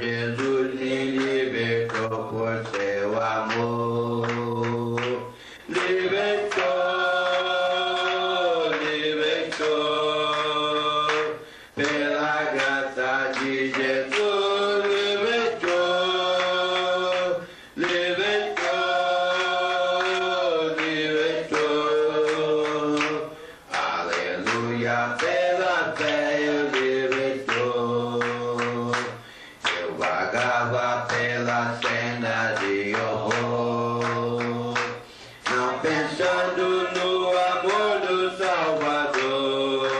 Jesus me libertou por seu amor. Libertou, libertou, pela graça de Jesus. Libertou, libertou, libertou. Aleluia, pela fé eu libertou. Eu vagava pela cena de horror, não pensando no amor do Salvador.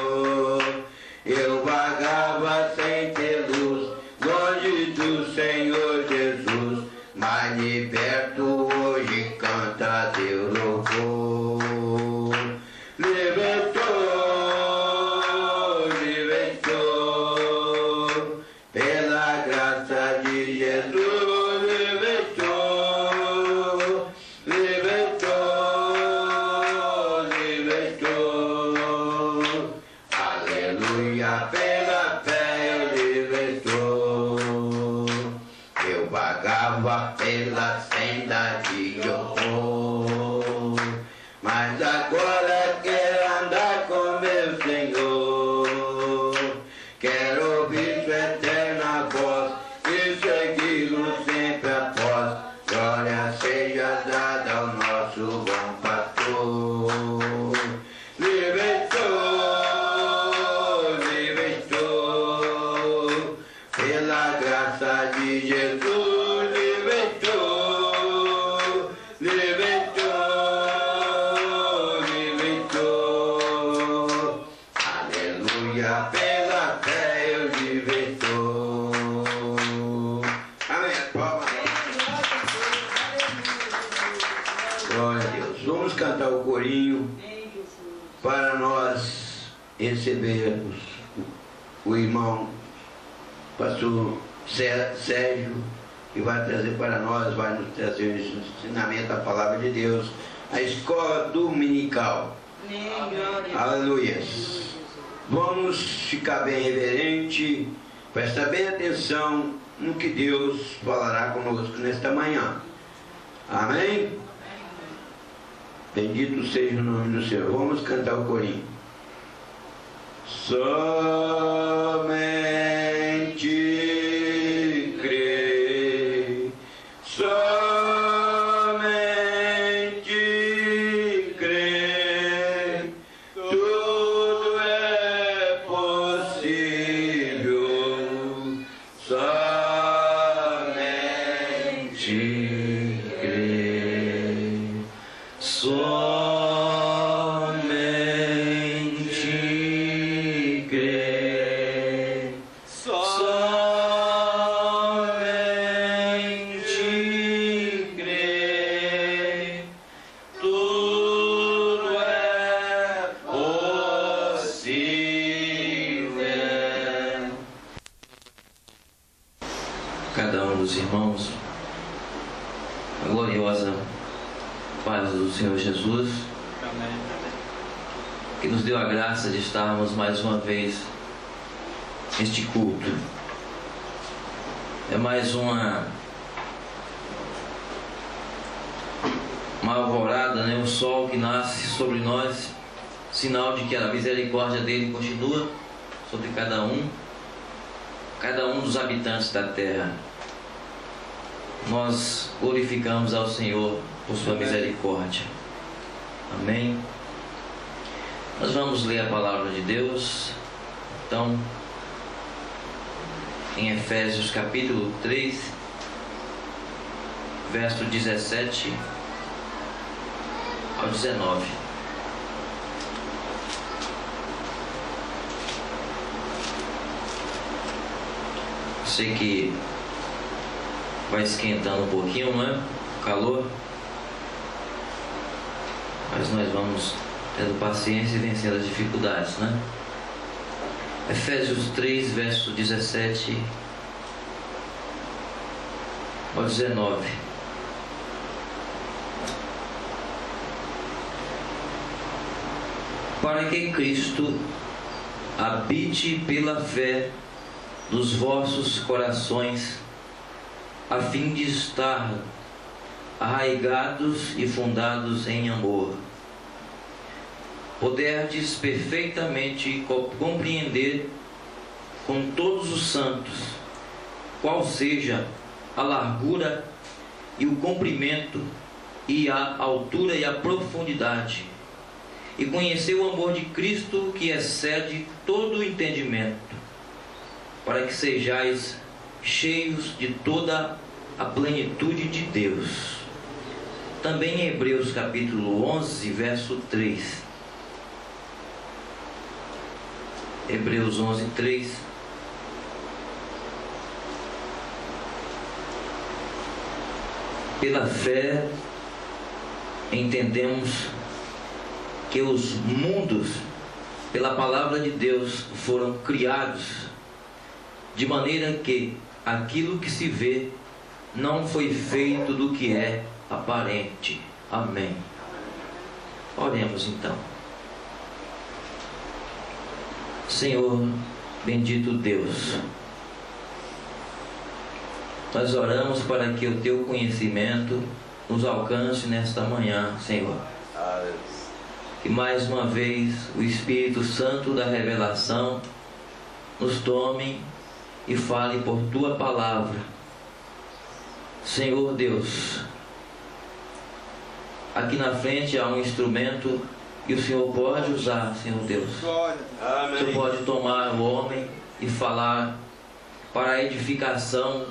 Eu vagava sem ter luz, longe do Senhor Jesus, mas liberto hoje canta teu louvor. Libertou, libertou, pela graça de Jesus. Libertou, libertou, libertou. Aleluia, pela fé eu libertou. Eu vagava pela senda de horror, mas agora quero andar com meu Senhor. Quero ouvir sua eterna voz e segui-lo sempre após. Glória seja dada ao nosso bom pastor. Libertou, libertou, pela graça de Jesus. Libertou, libertou, libertou. Aleluia, pela fé eu libertou. Amém. Palmas. Glória a Deus. Vamos cantar o corinho para nós recebermos o irmão pastor Sérgio, que vai trazer para nós, vai nos trazer esse ensinamento da palavra de Deus, a escola dominical. Aleluia. Vamos ficar bem reverente, prestar bem atenção no que Deus falará conosco nesta manhã. Amém? Bendito seja o nome do Senhor. Vamos cantar o corinho. Somente crê, somente crê, tudo é possível, somente crê, somente crê, somente crê, tudo é possível. Cada um dos irmãos, a gloriosa paz do Senhor Jesus, que nos deu a graça de estarmos mais uma vez neste culto. É mais uma alvorada, né? Um sol que nasce sobre nós, sinal de que a misericórdia dele continua sobre cada um dos habitantes da terra. Nós glorificamos ao Senhor por sua misericórdia. Amém. Nós vamos ler a palavra de Deus, então, em Efésios capítulo 3, verso 17 ao 19. Sei que vai esquentando um pouquinho, né? O calor. Mas nós vamos tendo paciência e vencendo as dificuldades, né? Efésios 3, verso 17 ao 19. Para que Cristo habite pela fé dos vossos corações, a fim de estar arraigados e fundados em amor. Poderdes perfeitamente compreender com todos os santos qual seja a largura e o comprimento e a altura e a profundidade, e conhecer o amor de Cristo que excede todo o entendimento, para que sejais cheios de toda a plenitude de Deus. Também em Hebreus capítulo 11, verso 3. Hebreus 11, 3. Pela fé, entendemos que os mundos, pela palavra de Deus, foram criados, de maneira que aquilo que se vê não foi feito do que é aparente. Amém. Oremos então. Senhor, bendito Deus, nós oramos para que o Teu conhecimento nos alcance nesta manhã, Senhor. Que mais uma vez o Espírito Santo da revelação nos tome e fale por Tua palavra. Senhor Deus, aqui na frente há um instrumento que o Senhor pode usar, Senhor Deus. O Senhor pode tomar o homem e falar para a edificação,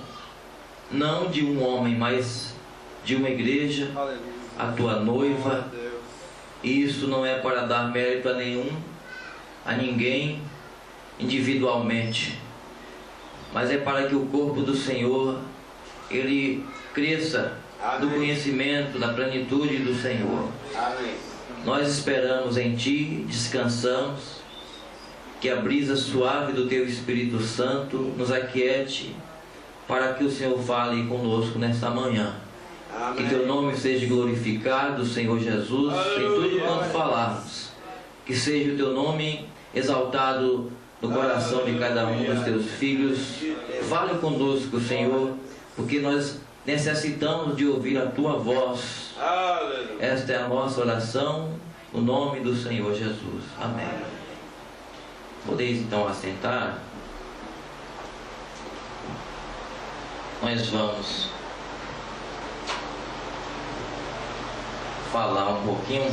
não de um homem, mas de uma igreja, a Tua noiva. E isso não é para dar mérito a ninguém individualmente, mas é para que o corpo do Senhor ele cresça do conhecimento, da plenitude do Senhor. Amém. Nós esperamos em Ti, descansamos, que a brisa suave do Teu Espírito Santo nos aquiete, para que o Senhor fale conosco nesta manhã. Amém. Que Teu nome seja glorificado, Senhor Jesus, em tudo quanto falarmos. Que seja o Teu nome exaltado no coração de cada um dos Teus filhos. Fale conosco, Senhor, porque nós necessitamos de ouvir a Tua voz. Esta é a nossa oração, no nome do Senhor Jesus. Amém. Podeis então assentar. Nós vamos falar um pouquinho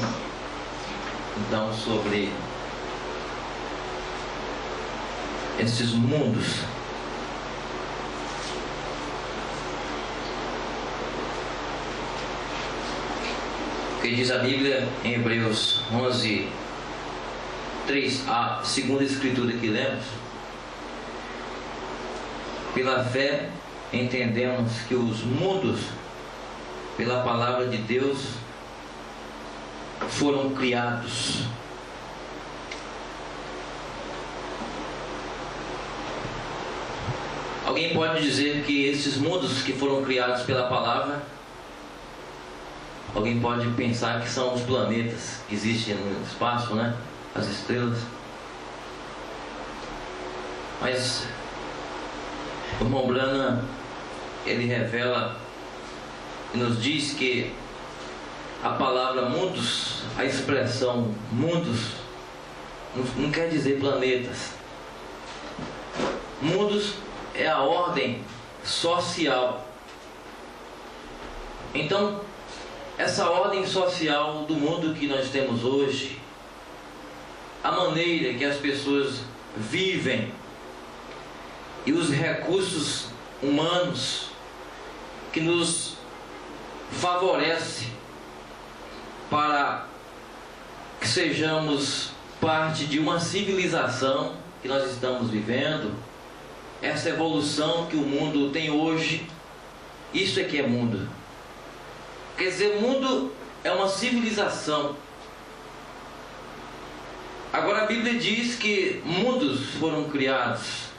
então sobre esses mundos. O que diz a Bíblia em Hebreus 11, 3, a segunda escritura que lemos: pela fé entendemos que os mundos, pela palavra de Deus, foram criados. Alguém pode dizer que esses mundos que foram criados pela palavra, alguém pode pensar que são os planetas que existem no espaço, né? As estrelas. Mas o irmão Branham, ele revela e nos diz que a palavra mundos, a expressão mundos, não quer dizer planetas. Mundos é a ordem social. Então, essa ordem social do mundo que nós temos hoje, a maneira que as pessoas vivem e os recursos humanos que nos favorece para que sejamos parte de uma civilização que nós estamos vivendo, essa evolução que o mundo tem hoje, isso é que é mundo. Quer dizer, mundo é uma civilização. Agora a Bíblia diz que mundos foram criados.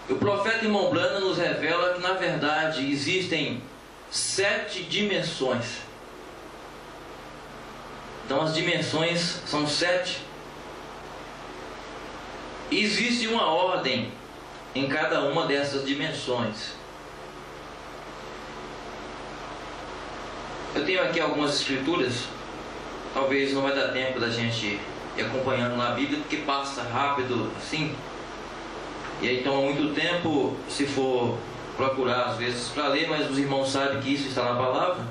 O profeta irmão Branham nos revela que na verdade existem 7 dimensões. Então as dimensões são 7. Existe uma ordem em cada uma dessas dimensões. Eu tenho aqui algumas escrituras, talvez não vai dar tempo da gente ir acompanhando na Bíblia, porque passa rápido assim, e aí toma muito tempo se for procurar às vezes para ler, mas os irmãos sabem que isso está na palavra,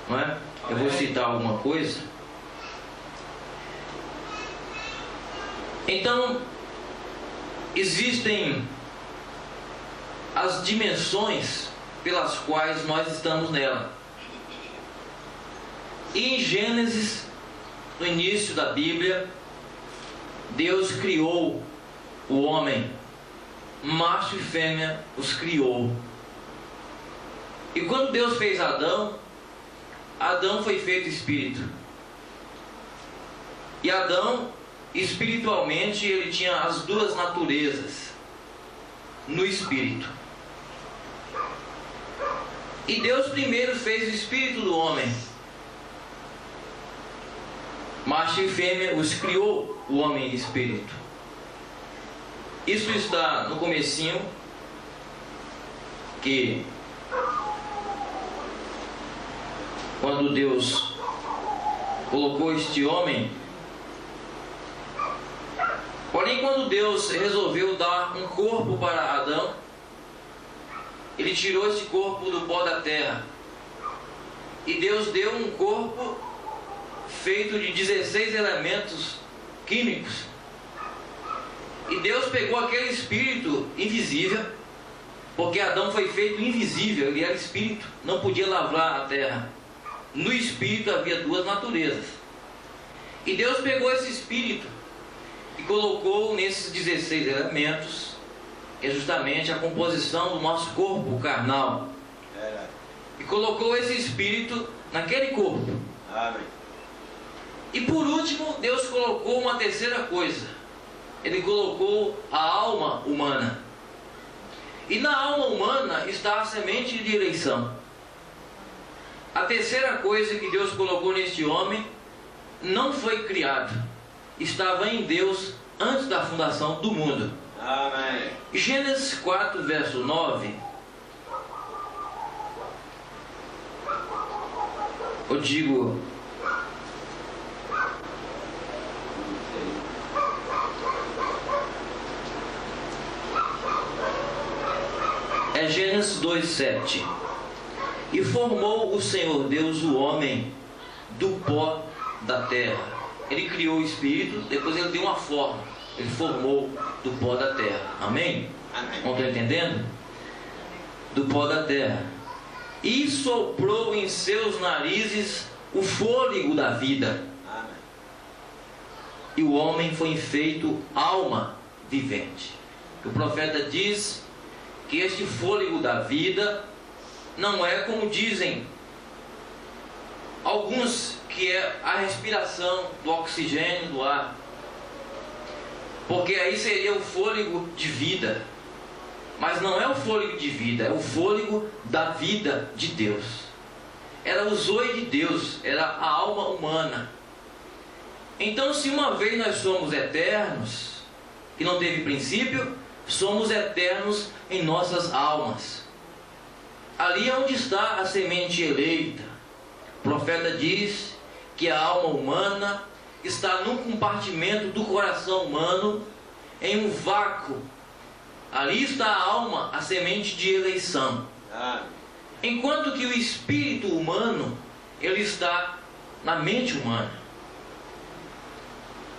não é? Eu vou citar alguma coisa. Então, existem as dimensões pelas quais nós estamos nela. E em Gênesis, no início da Bíblia, Deus criou o homem, macho e fêmea os criou. E quando Deus fez Adão, Adão foi feito espírito. E Adão, espiritualmente, ele tinha as duas naturezas no espírito. E Deus primeiro fez o espírito do homem. Macho e fêmea os criou, o homem e espírito. Isso está no comecinho, que quando Deus colocou este homem, porém quando Deus resolveu dar um corpo para Adão, ele tirou esse corpo do pó da terra, e Deus deu um corpo feito de 16 elementos químicos. E Deus pegou aquele espírito invisível, porque Adão foi feito invisível, ele era espírito, não podia lavrar a terra. No espírito havia duas naturezas. E Deus pegou esse espírito e colocou nesses 16 elementos, que é justamente a composição do nosso corpo carnal. E colocou esse espírito naquele corpo. Amém. E por último, Deus colocou uma terceira coisa. Ele colocou a alma humana. E na alma humana está a semente de eleição. A terceira coisa que Deus colocou neste homem não foi criado. Estava em Deus antes da fundação do mundo. Amém. Gênesis 4, verso 9. Eu digo... É Gênesis 2:7. E formou o Senhor Deus o homem do pó da terra. Ele criou o espírito, depois ele deu uma forma. Ele formou do pó da terra. Amém? Amém. Não estão entendendo? Do pó da terra. E soprou em seus narizes o fôlego da vida. Amém. E o homem foi feito alma vivente. O profeta diz que este fôlego da vida não é como dizem alguns, que é a respiração do oxigênio do ar, porque aí seria o fôlego de vida, mas não é o fôlego de vida, é o fôlego da vida de Deus. Era o zoe de Deus, era a alma humana. Então, se uma vez nós somos eternos, que não teve princípio, somos eternos em nossas almas. Ali é onde está a semente eleita. O profeta diz que a alma humana está num compartimento do coração humano, em um vácuo. Ali está a alma, a semente de eleição. Enquanto que o espírito humano, ele está na mente humana.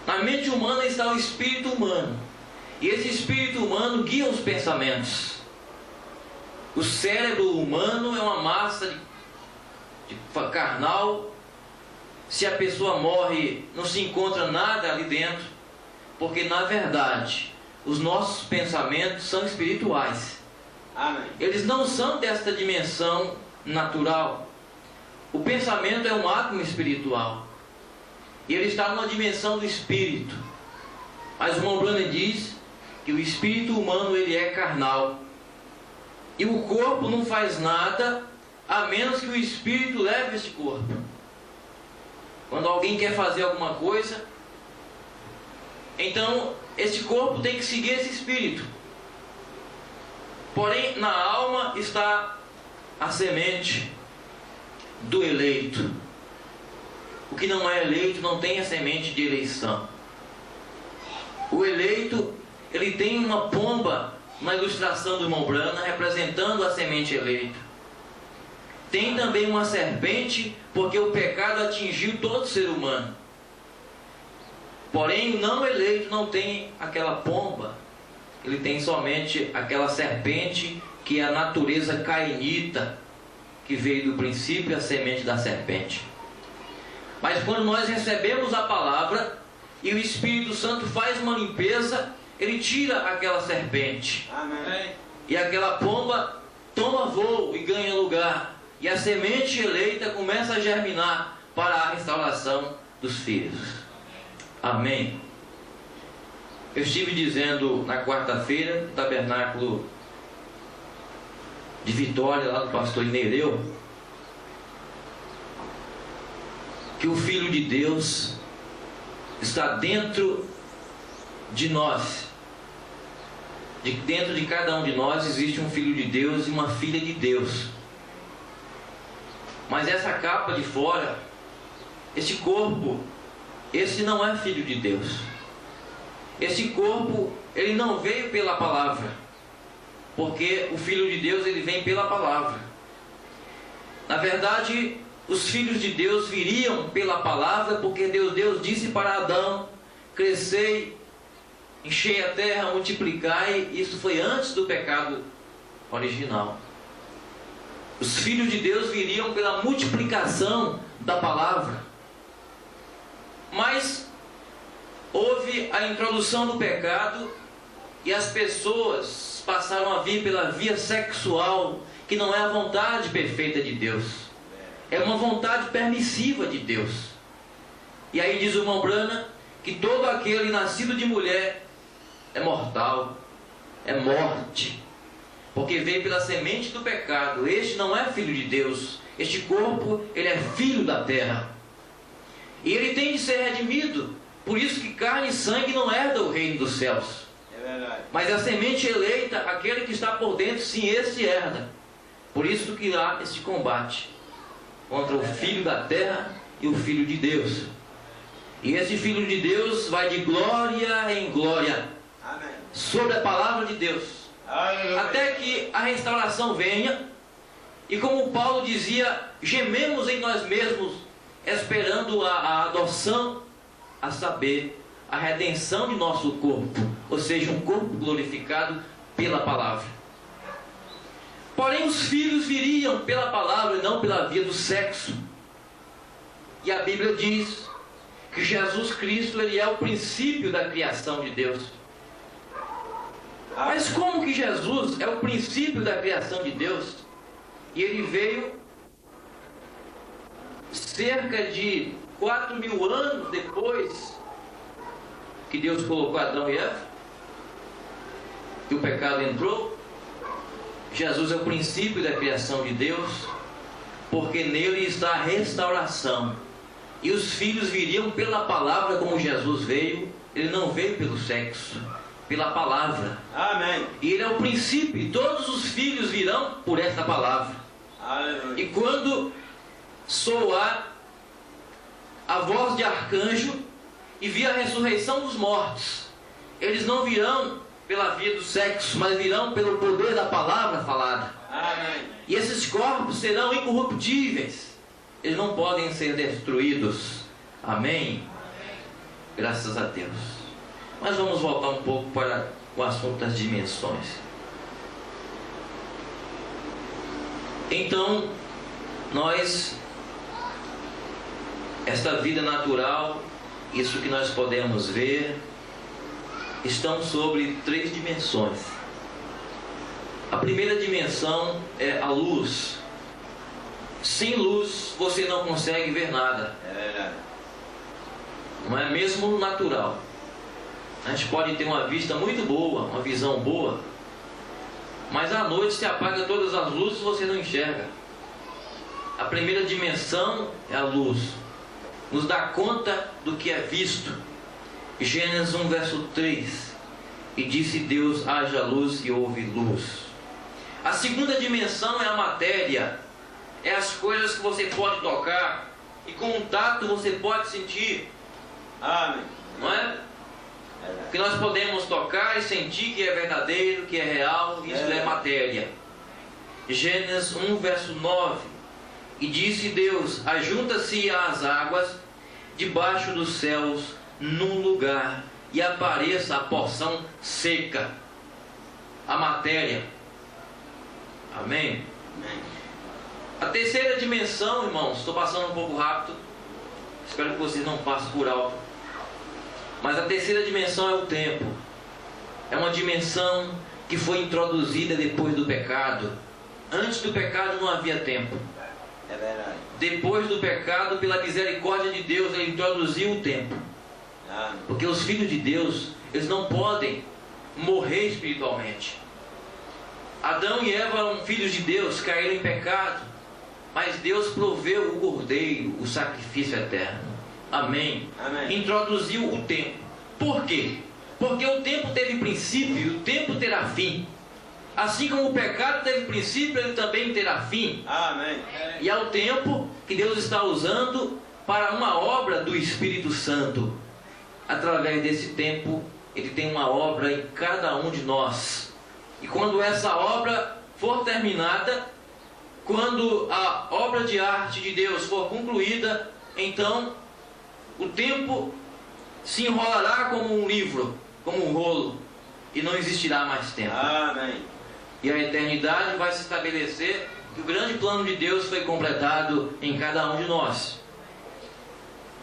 Na mente humana está o espírito humano. E esse espírito humano guia os pensamentos. O cérebro humano é uma massa de carnal. Se a pessoa morre, não se encontra nada ali dentro, porque na verdade os nossos pensamentos são espirituais. Amém. Eles não são desta dimensão natural. O pensamento é um átomo espiritual, e ele está numa dimensão do espírito. Mas o irmão Branham diz que o espírito humano ele é carnal, e o corpo não faz nada a menos que o espírito leve esse corpo. Quando alguém quer fazer alguma coisa, então esse corpo tem que seguir esse espírito. Porém, na alma está a semente do eleito. O que não é eleito não tem a semente de eleição. O eleito, ele tem uma pomba na ilustração do irmão Brana, representando a semente eleita. Tem também uma serpente, porque o pecado atingiu todo ser humano. Porém, o não eleito não tem aquela pomba. Ele tem somente aquela serpente, que é a natureza cainita, que veio do princípio, a semente da serpente. Mas quando nós recebemos a palavra e o Espírito Santo faz uma limpeza, ele tira aquela serpente. Amém. E aquela pomba toma voo e ganha lugar. E a semente eleita começa a germinar para a restauração dos filhos. Amém. Eu estive dizendo na quarta-feira, no tabernáculo de Vitória, lá do pastor Inereu, que o Filho de Deus está dentro de nós. Dentro de cada um de nós existe um Filho de Deus e uma filha de Deus. Mas essa capa de fora, esse corpo, esse não é filho de Deus. Esse corpo, ele não veio pela palavra, porque o Filho de Deus, ele vem pela palavra. Na verdade, os filhos de Deus viriam pela palavra, porque Deus disse para Adão: crescei, enchei a terra, multiplicai. Isso foi antes do pecado original. Os filhos de Deus viriam pela multiplicação da palavra. Mas houve a introdução do pecado e as pessoas passaram a vir pela via sexual, que não é a vontade perfeita de Deus. É uma vontade permissiva de Deus. E aí diz o irmão Brana que todo aquele nascido de mulher é mortal, é morte, porque veio pela semente do pecado. Este não é filho de Deus. Este corpo, ele é filho da terra. E ele tem de ser redimido. Por isso que carne e sangue não herdam o reino dos céus. É verdade. Mas a semente eleita, aquele que está por dentro, sim, esse herda. Por isso que há esse combate contra o filho da terra e o filho de Deus. E esse filho de Deus vai de glória em glória. Amém. Sobre a palavra de Deus. Aleluia. Até que a restauração venha. E como Paulo dizia, gememos em nós mesmos, esperando a adoção, a saber, a redenção de nosso corpo. Ou seja, um corpo glorificado pela palavra. Porém, os filhos viriam pela palavra e não pela via do sexo. E a Bíblia diz que Jesus Cristo, ele é o princípio da criação de Deus. Mas como que Jesus é o princípio da criação de Deus? E ele veio cerca de 4.000 anos depois que Deus colocou Adão e Eva, que o pecado entrou. Jesus é o princípio da criação de Deus, porque nele está a restauração. E os filhos viriam pela palavra, como Jesus veio. Ele não veio pelo sexo, pela palavra. Amém. E ele é o princípio, e todos os filhos virão por essa palavra. Aleluia. E quando soar a voz de arcanjo e vir a ressurreição dos mortos, eles não virão pela via do sexo, mas virão pelo poder da palavra falada. Amém. E esses corpos serão incorruptíveis. Eles não podem ser destruídos. Amém? Graças a Deus. Mas vamos voltar um pouco para o assunto das dimensões. Então, esta vida natural, isso que nós podemos ver, estão sobre 3 dimensões. A primeira dimensão é a luz. Sem luz você não consegue ver nada. É verdade. Não é mesmo no natural. A gente pode ter uma vista muito boa, uma visão boa, mas à noite se apaga todas as luzes e você não enxerga. A primeira dimensão é a luz. Nos dá conta do que é visto. Gênesis 1, verso 3. E disse Deus: haja luz, e houve luz. A segunda dimensão é a matéria. É as coisas que você pode tocar e com o tato você pode sentir. Amém. Não é? Que nós podemos tocar e sentir que é verdadeiro, que é real. Isso é matéria. Gênesis 1, verso 9. E disse Deus: ajunta-se as águas debaixo dos céus num lugar, e apareça a porção seca, a matéria. Amém? Amém. A terceira dimensão, irmãos, estou passando um pouco rápido, espero que vocês não passem por alto, mas a terceira dimensão é o tempo. É uma dimensão que foi introduzida depois do pecado. Antes do pecado não havia tempo. É verdade. Depois do pecado, pela misericórdia de Deus, Ele introduziu o tempo. Porque os filhos de Deus, eles não podem morrer espiritualmente. Adão e Eva eram filhos de Deus, caíram em pecado, mas Deus proveu o cordeiro, o sacrifício eterno. Amém? Amém. Introduziu o tempo. Por quê? Porque o tempo teve princípio e o tempo terá fim. Assim como o pecado teve princípio, ele também terá fim. Amém. E é o tempo que Deus está usando para uma obra do Espírito Santo. Através desse tempo, Ele tem uma obra em cada um de nós. E quando essa obra for terminada, quando a obra de arte de Deus for concluída, então o tempo se enrolará como um livro, como um rolo, e não existirá mais tempo. Amém. E a eternidade vai se estabelecer, que o grande plano de Deus foi completado em cada um de nós.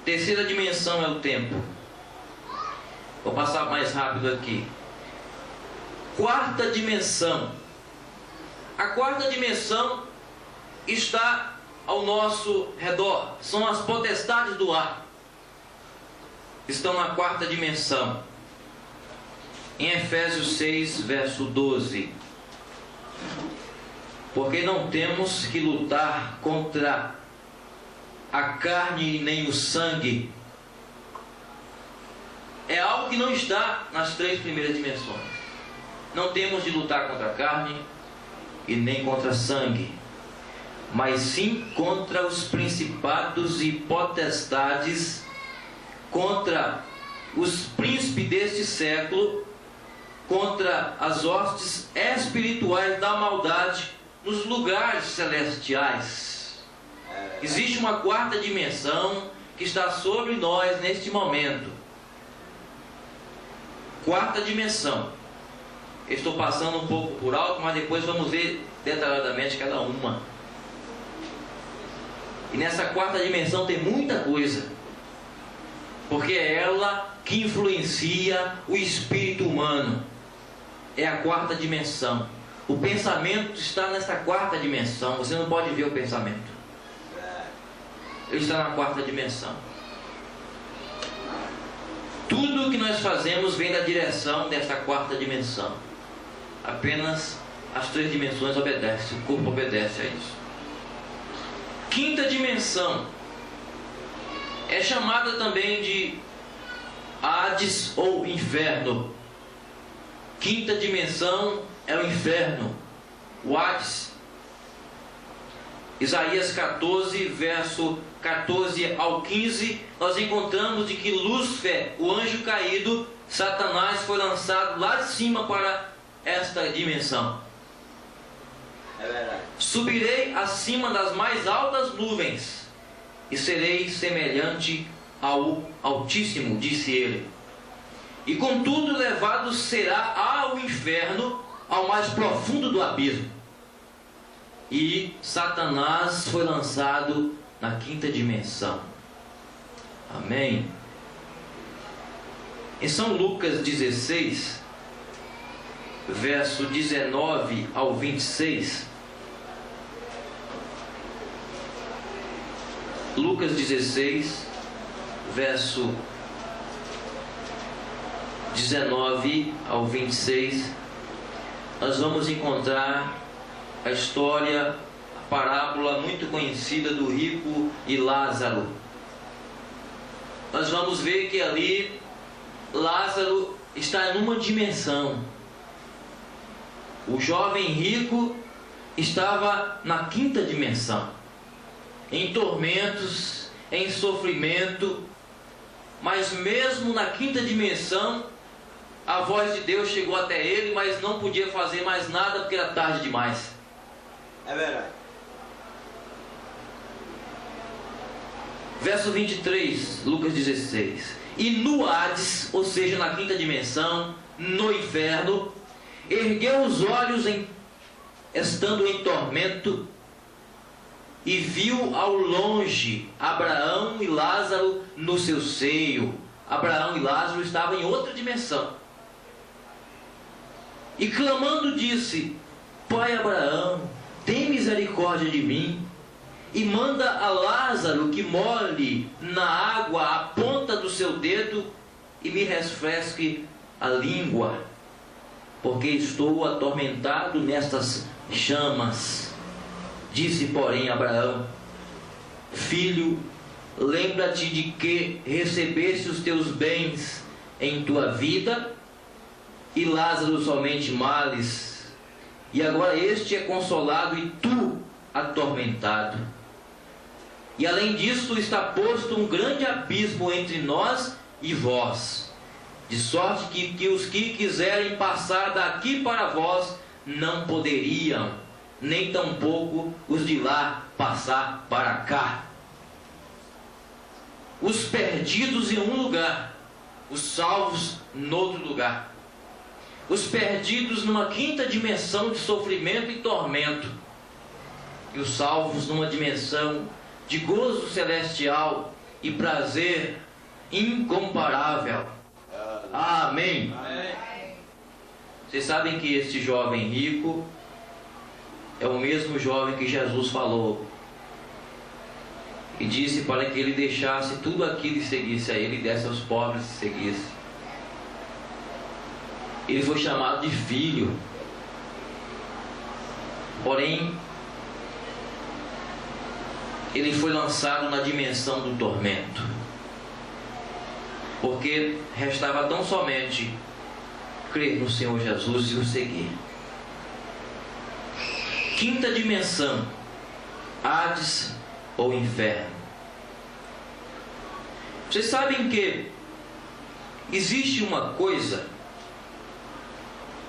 Terceira dimensão é o tempo. Vou passar mais rápido aqui. Quarta dimensão. A quarta dimensão está ao nosso redor. São as potestades do ar. Estão na quarta dimensão. Em Efésios 6, verso 12. Porque não temos que lutar contra a carne nem o sangue. É algo que não está nas três primeiras dimensões. Não temos de lutar contra a carne e nem contra sangue, mas sim contra os principados e potestades, contra os príncipes deste século, contra as hostes espirituais da maldade nos lugares celestiais. Existe uma quarta dimensão que está sobre nós neste momento. Quarta dimensão. Eu estou passando um pouco por alto, mas depois vamos ver detalhadamente cada uma. E nessa quarta dimensão tem muita coisa, porque é ela que influencia o espírito humano. É a quarta dimensão. O pensamento está nessa quarta dimensão. Você não pode ver o pensamento. Ele está na quarta dimensão. Tudo o que nós fazemos vem da direção desta quarta dimensão. Apenas as três dimensões obedecem, o corpo obedece a isso. Quinta dimensão é chamada também de Hades ou inferno. Quinta dimensão é o inferno, o Hades. Isaías 14, verso 14 ao 15, nós encontramos de que Lúcifer, o anjo caído, Satanás, foi lançado lá de cima para esta dimensão. É verdade. Subirei acima das mais altas nuvens e serei semelhante ao Altíssimo, disse ele. E contudo levado será ao inferno, ao mais profundo do abismo. E Satanás foi lançado na quinta dimensão. Amém. Em São Lucas 16, verso 19 ao 26. Lucas 16, verso 19 ao 26. Nós vamos encontrar a história, a parábola muito conhecida do rico e Lázaro. Nós vamos ver que ali Lázaro está numa dimensão. O jovem rico estava na quinta dimensão, em tormentos, em sofrimento, mas mesmo na quinta dimensão, a voz de Deus chegou até ele, mas não podia fazer mais nada porque era tarde demais. É verdade. Verso 23, Lucas 16. E no Hades, ou seja, na quinta dimensão, no inferno, ergueu os olhos estando em tormento, e viu ao longe Abraão e Lázaro no seu seio. Abraão e Lázaro estavam em outra dimensão. E clamando disse: Pai Abraão, tem misericórdia de mim, e manda a Lázaro que molhe na água a ponta do seu dedo e me refresque a língua, porque estou atormentado nestas chamas. Disse, porém, Abraão: Filho, lembra-te de que recebeste os teus bens em tua vida, e Lázaro somente males, e agora este é consolado e tu atormentado. E além disso está posto um grande abismo entre nós e vós, de sorte que os que quiserem passar daqui para vós não poderiam, nem tampouco os de lá passar para cá. Os perdidos em um lugar, os salvos noutro lugar. Os perdidos numa quinta dimensão de sofrimento e tormento, e os salvos numa dimensão de gozo celestial e prazer incomparável. Amém. Vocês sabem que este jovem rico é o mesmo jovem que Jesus falou e disse para que ele deixasse tudo aquilo e seguisse a ele, e desse aos pobres e seguisse. Ele foi chamado de filho. Porém, ele foi lançado na dimensão do tormento, porque restava tão somente crer no Senhor Jesus e o seguir. Quinta dimensão, Hades ou inferno. Vocês sabem que existe uma coisa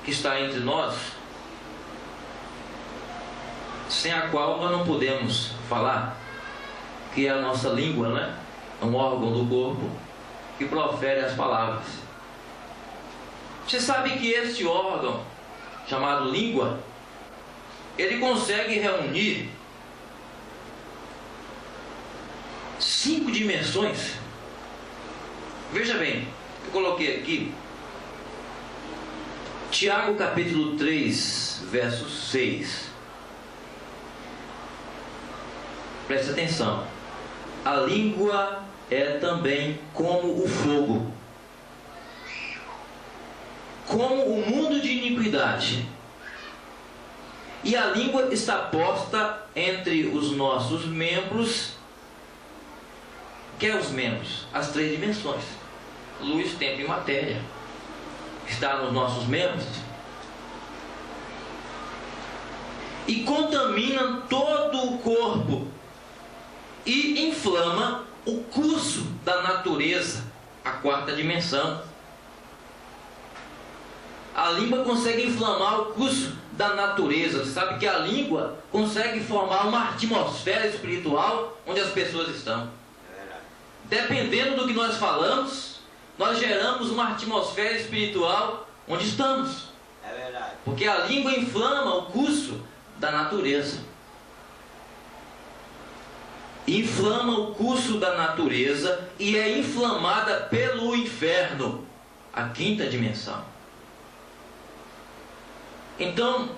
que está entre nós, sem a qual nós não podemos falar, que é a nossa língua, né? É um órgão do corpo que profere as palavras. Você sabe que este órgão, chamado língua, ele consegue reunir 5 dimensões. Veja bem, eu coloquei aqui Tiago capítulo 3, verso 6. Preste atenção. A língua é também como o fogo, como o mundo de iniquidade. E a língua está posta entre os nossos membros. Que é os membros? As 3 dimensões: luz, tempo e matéria. Está nos nossos membros e contamina todo o corpo e inflama o curso da natureza, a 4ª dimensão. A língua consegue inflamar o curso da natureza. Você sabe que a língua consegue formar uma atmosfera espiritual onde as pessoas estão. Dependendo do que nós falamos, nós geramos uma atmosfera espiritual onde estamos. É verdade. Porque a língua inflama o curso da natureza. Inflama o curso da natureza e é inflamada pelo inferno, a 5ª dimensão. Então,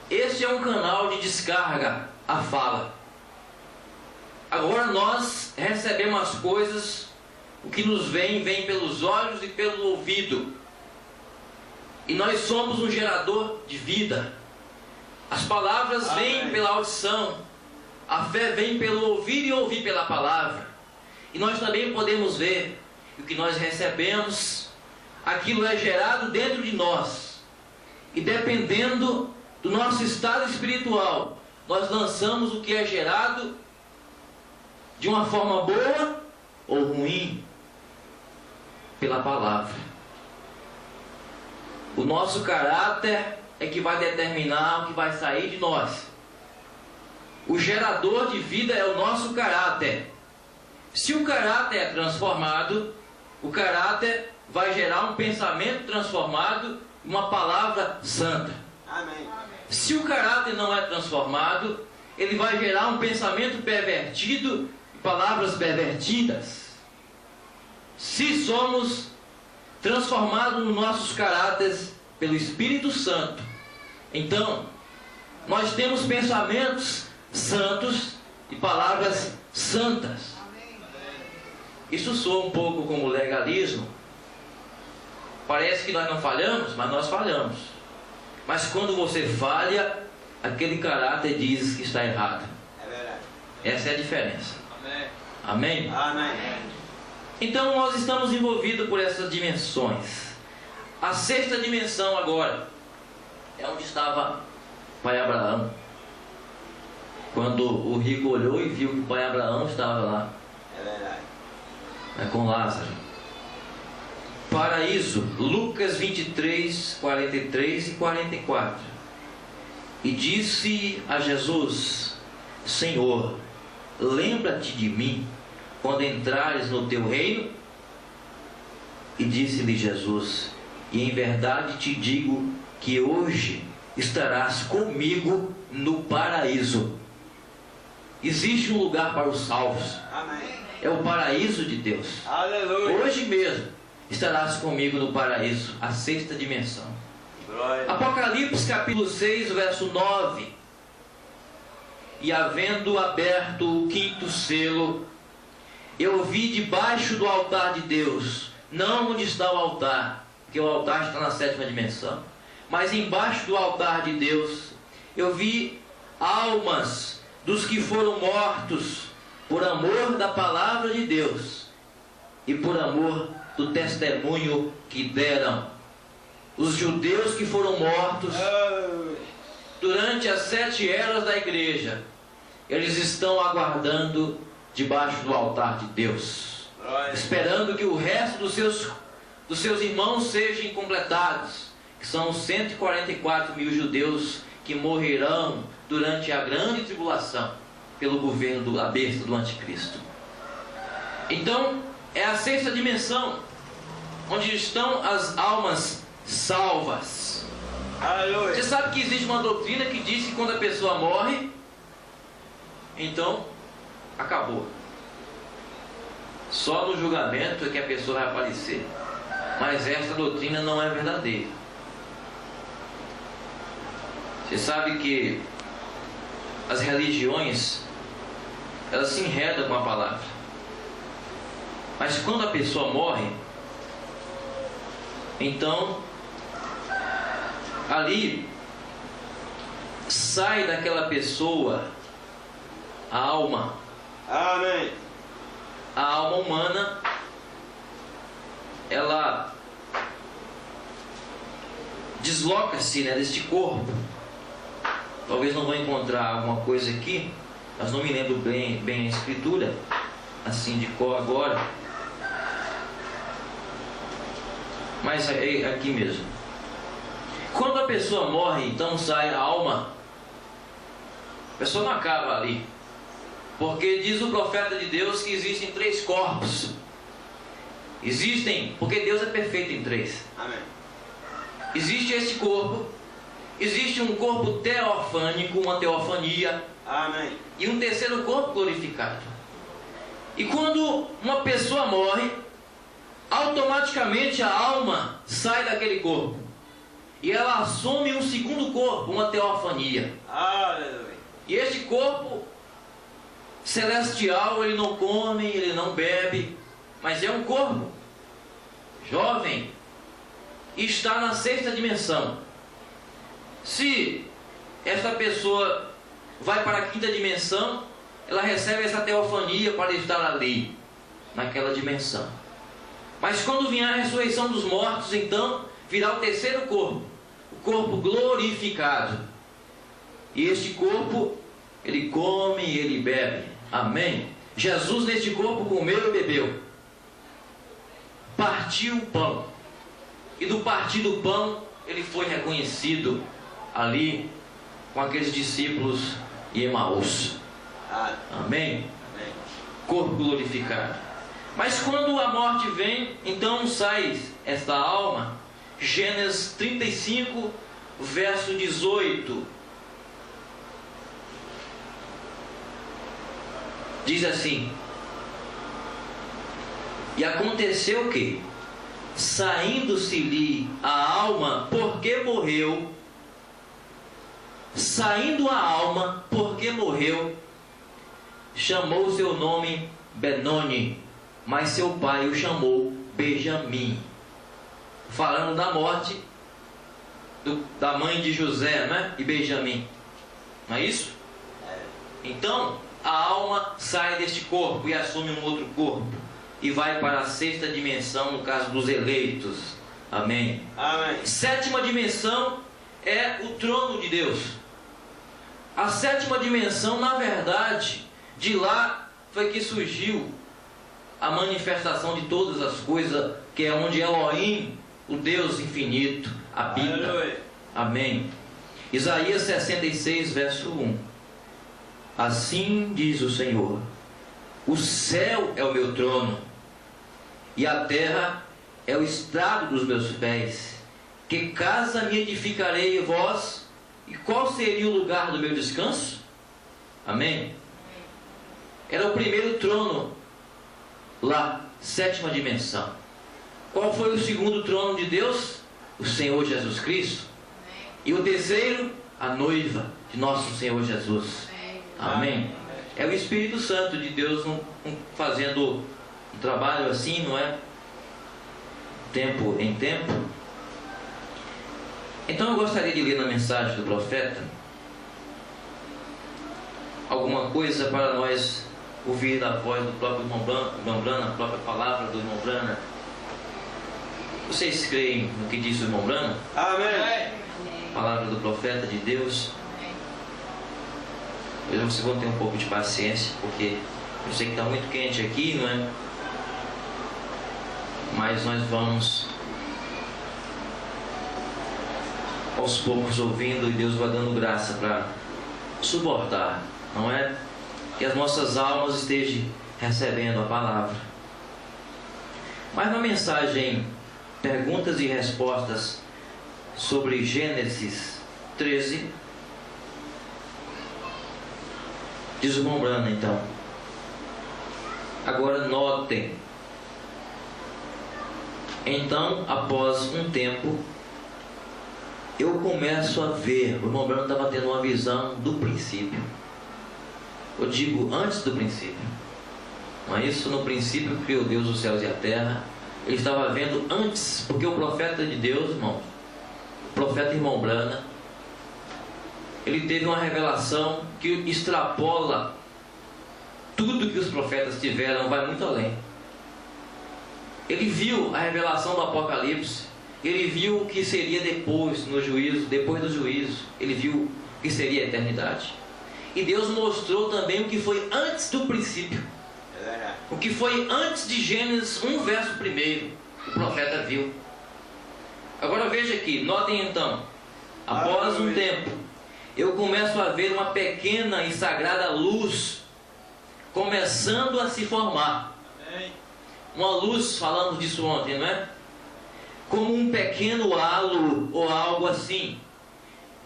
esse é um canal de descarga, a fala. Agora nós recebemos as coisas, o que nos vem pelos olhos e pelo ouvido. E nós somos um gerador de vida. As palavras vêm pela audição. A fé vem pelo ouvir e ouvir pela palavra. E nós também podemos ver o que nós recebemos aquilo é gerado dentro de nós. E dependendo do nosso estado espiritual, nós lançamos o que é gerado de uma forma boa ou ruim pela palavra. O nosso caráter é que vai determinar o que vai sair de nós. O gerador de vida é o nosso caráter. Se o caráter é transformado, o caráter vai gerar um pensamento transformado, uma palavra santa. Amém. Se o caráter não é transformado, ele vai gerar um pensamento pervertido e palavras pervertidas. Se somos transformados nos nossos caráteres pelo Espírito Santo, então nós temos pensamentos santos e palavras santas. Isso soa um pouco como legalismo. Parece que nós não falhamos, mas nós falhamos. Mas quando você falha, aquele caráter diz que está errado. É verdade. Essa é a diferença. Amém. Amém? Amém. Então nós estamos envolvidos por essas dimensões. A sexta dimensão agora é onde estava o pai Abraão. Quando o rico olhou e viu que o pai Abraão estava lá. É verdade. Com Lázaro. Paraíso, Lucas 23, 43 e 44. E disse a Jesus: Senhor, lembra-te de mim quando entrares no teu reino? E disse-lhe Jesus: E em verdade te digo que hoje estarás comigo no paraíso. Existe um lugar para os salvos. Amém. É o paraíso de Deus. Aleluia. Hoje mesmo estarás comigo no paraíso, a sexta dimensão. Glória. Apocalipse capítulo 6, verso 9. E havendo aberto o quinto selo, eu vi debaixo do altar de Deus, não onde está o altar, porque o altar está na sétima dimensão, mas embaixo do altar de Deus, eu vi almas dos que foram mortos por amor da palavra de Deus e por amor do testemunho que deram. Os judeus que foram mortos durante as 7 eras da igreja, eles estão aguardando debaixo do altar de Deus, esperando que o resto dos seus irmãos sejam completados, que são os 144 mil judeus que morrerão durante a grande tribulação pelo governo da besta do anticristo. Então é a sexta dimensão onde estão as almas salvas. Aleluia. Você sabe que existe uma doutrina que diz que quando a pessoa morre, então acabou. Só no julgamento é que a pessoa vai aparecer. Mas essa doutrina não é verdadeira. Você sabe que as religiões, elas se enredam com a palavra. Mas quando a pessoa morre, então ali sai daquela pessoa a alma. Amém. A alma humana, ela desloca-se, né, deste corpo. Talvez não vou encontrar alguma coisa aqui, mas não me lembro bem a escritura, assim de cor agora. Mas é aqui mesmo. Quando a pessoa morre, então sai a alma. A pessoa não acaba ali. Porque diz o profeta de Deus que existem 3 corpos. Existem, porque Deus é perfeito em 3. Amém. Existe este corpo. Existe um corpo teofânico, uma teofania. Amém. E um terceiro corpo glorificado. E quando uma pessoa morre, automaticamente a alma sai daquele corpo. E ela assume um segundo corpo, uma teofania. Aleluia. E este corpo celestial, ele não come, ele não bebe, mas é um corpo jovem e está na sexta dimensão. Se essa pessoa vai para a quinta dimensão, ela recebe essa teofania para estar ali, naquela dimensão. Mas quando vier a ressurreição dos mortos, então virá o terceiro corpo, o corpo glorificado. E este corpo, ele come e ele bebe. Amém? Jesus neste corpo comeu e bebeu. Partiu o pão. E do partir do pão, ele foi reconhecido ali com aqueles discípulos em Emaús. Amém? Corpo glorificado. Mas quando a morte vem, então sai esta alma. Gênesis 35, verso 18. Diz assim: e aconteceu que, saindo-se-lhe a alma, porque morreu, saindo a alma, porque morreu, chamou o seu nome Benoni, mas seu pai o chamou Benjamim. Falando da morte da mãe de José, né? E Benjamim. Não é isso? Então, a alma sai deste corpo e assume um outro corpo. E vai para a sexta dimensão, no caso dos eleitos. Amém? Amém. Sétima dimensão é o trono de Deus. A sétima dimensão, na verdade, de lá foi que surgiu a manifestação de todas as coisas, que é onde Elohim, o Deus infinito, habita. Aleluia. Amém. Isaías 66, verso 1. Assim diz o Senhor: o céu é o meu trono, e a terra é o estrado dos meus pés. Que casa me edificarei vós? E qual seria o lugar do meu descanso? Amém? Era o primeiro trono lá, sétima dimensão. Qual foi o segundo trono de Deus? O Senhor Jesus Cristo. E o terceiro, a noiva de nosso Senhor Jesus. Amém? É o Espírito Santo de Deus fazendo um trabalho assim, não é? Tempo em tempo. Então eu gostaria de ler na mensagem do profeta alguma coisa para nós ouvir da voz do próprio irmão Brana, a própria palavra do irmão Brana. Vocês creem no que disse o irmão Brana? Amém. Palavra do profeta de Deus. Vocês vão ter um pouco de paciência, porque eu sei que está muito quente aqui, não é? Mas nós vamos aos poucos ouvindo, e Deus vai dando graça para suportar, não é? Que as nossas almas estejam recebendo a palavra. Mas na mensagem Perguntas e Respostas sobre Gênesis 13, diz o irmão Brana, então: agora notem. Então, após um tempo, eu começo a ver. O irmão Brana estava tendo uma visão do princípio. Eu digo antes do princípio. Não é isso? No princípio criou Deus os céus e a terra. Ele estava vendo antes, porque o profeta de Deus, irmão, o profeta irmão Brana, ele teve uma revelação que extrapola tudo que os profetas tiveram, vai muito além. Ele viu a revelação do Apocalipse, ele viu o que seria depois, no juízo, depois do juízo, ele viu o que seria a eternidade. E Deus mostrou também o que foi antes do princípio, o que foi antes de Gênesis 1, verso 1, o profeta viu. Agora veja aqui, notem então: após um tempo, eu começo a ver uma pequena e sagrada luz começando a se formar. Uma luz, falamos disso ontem, não é? Como um pequeno halo ou algo assim.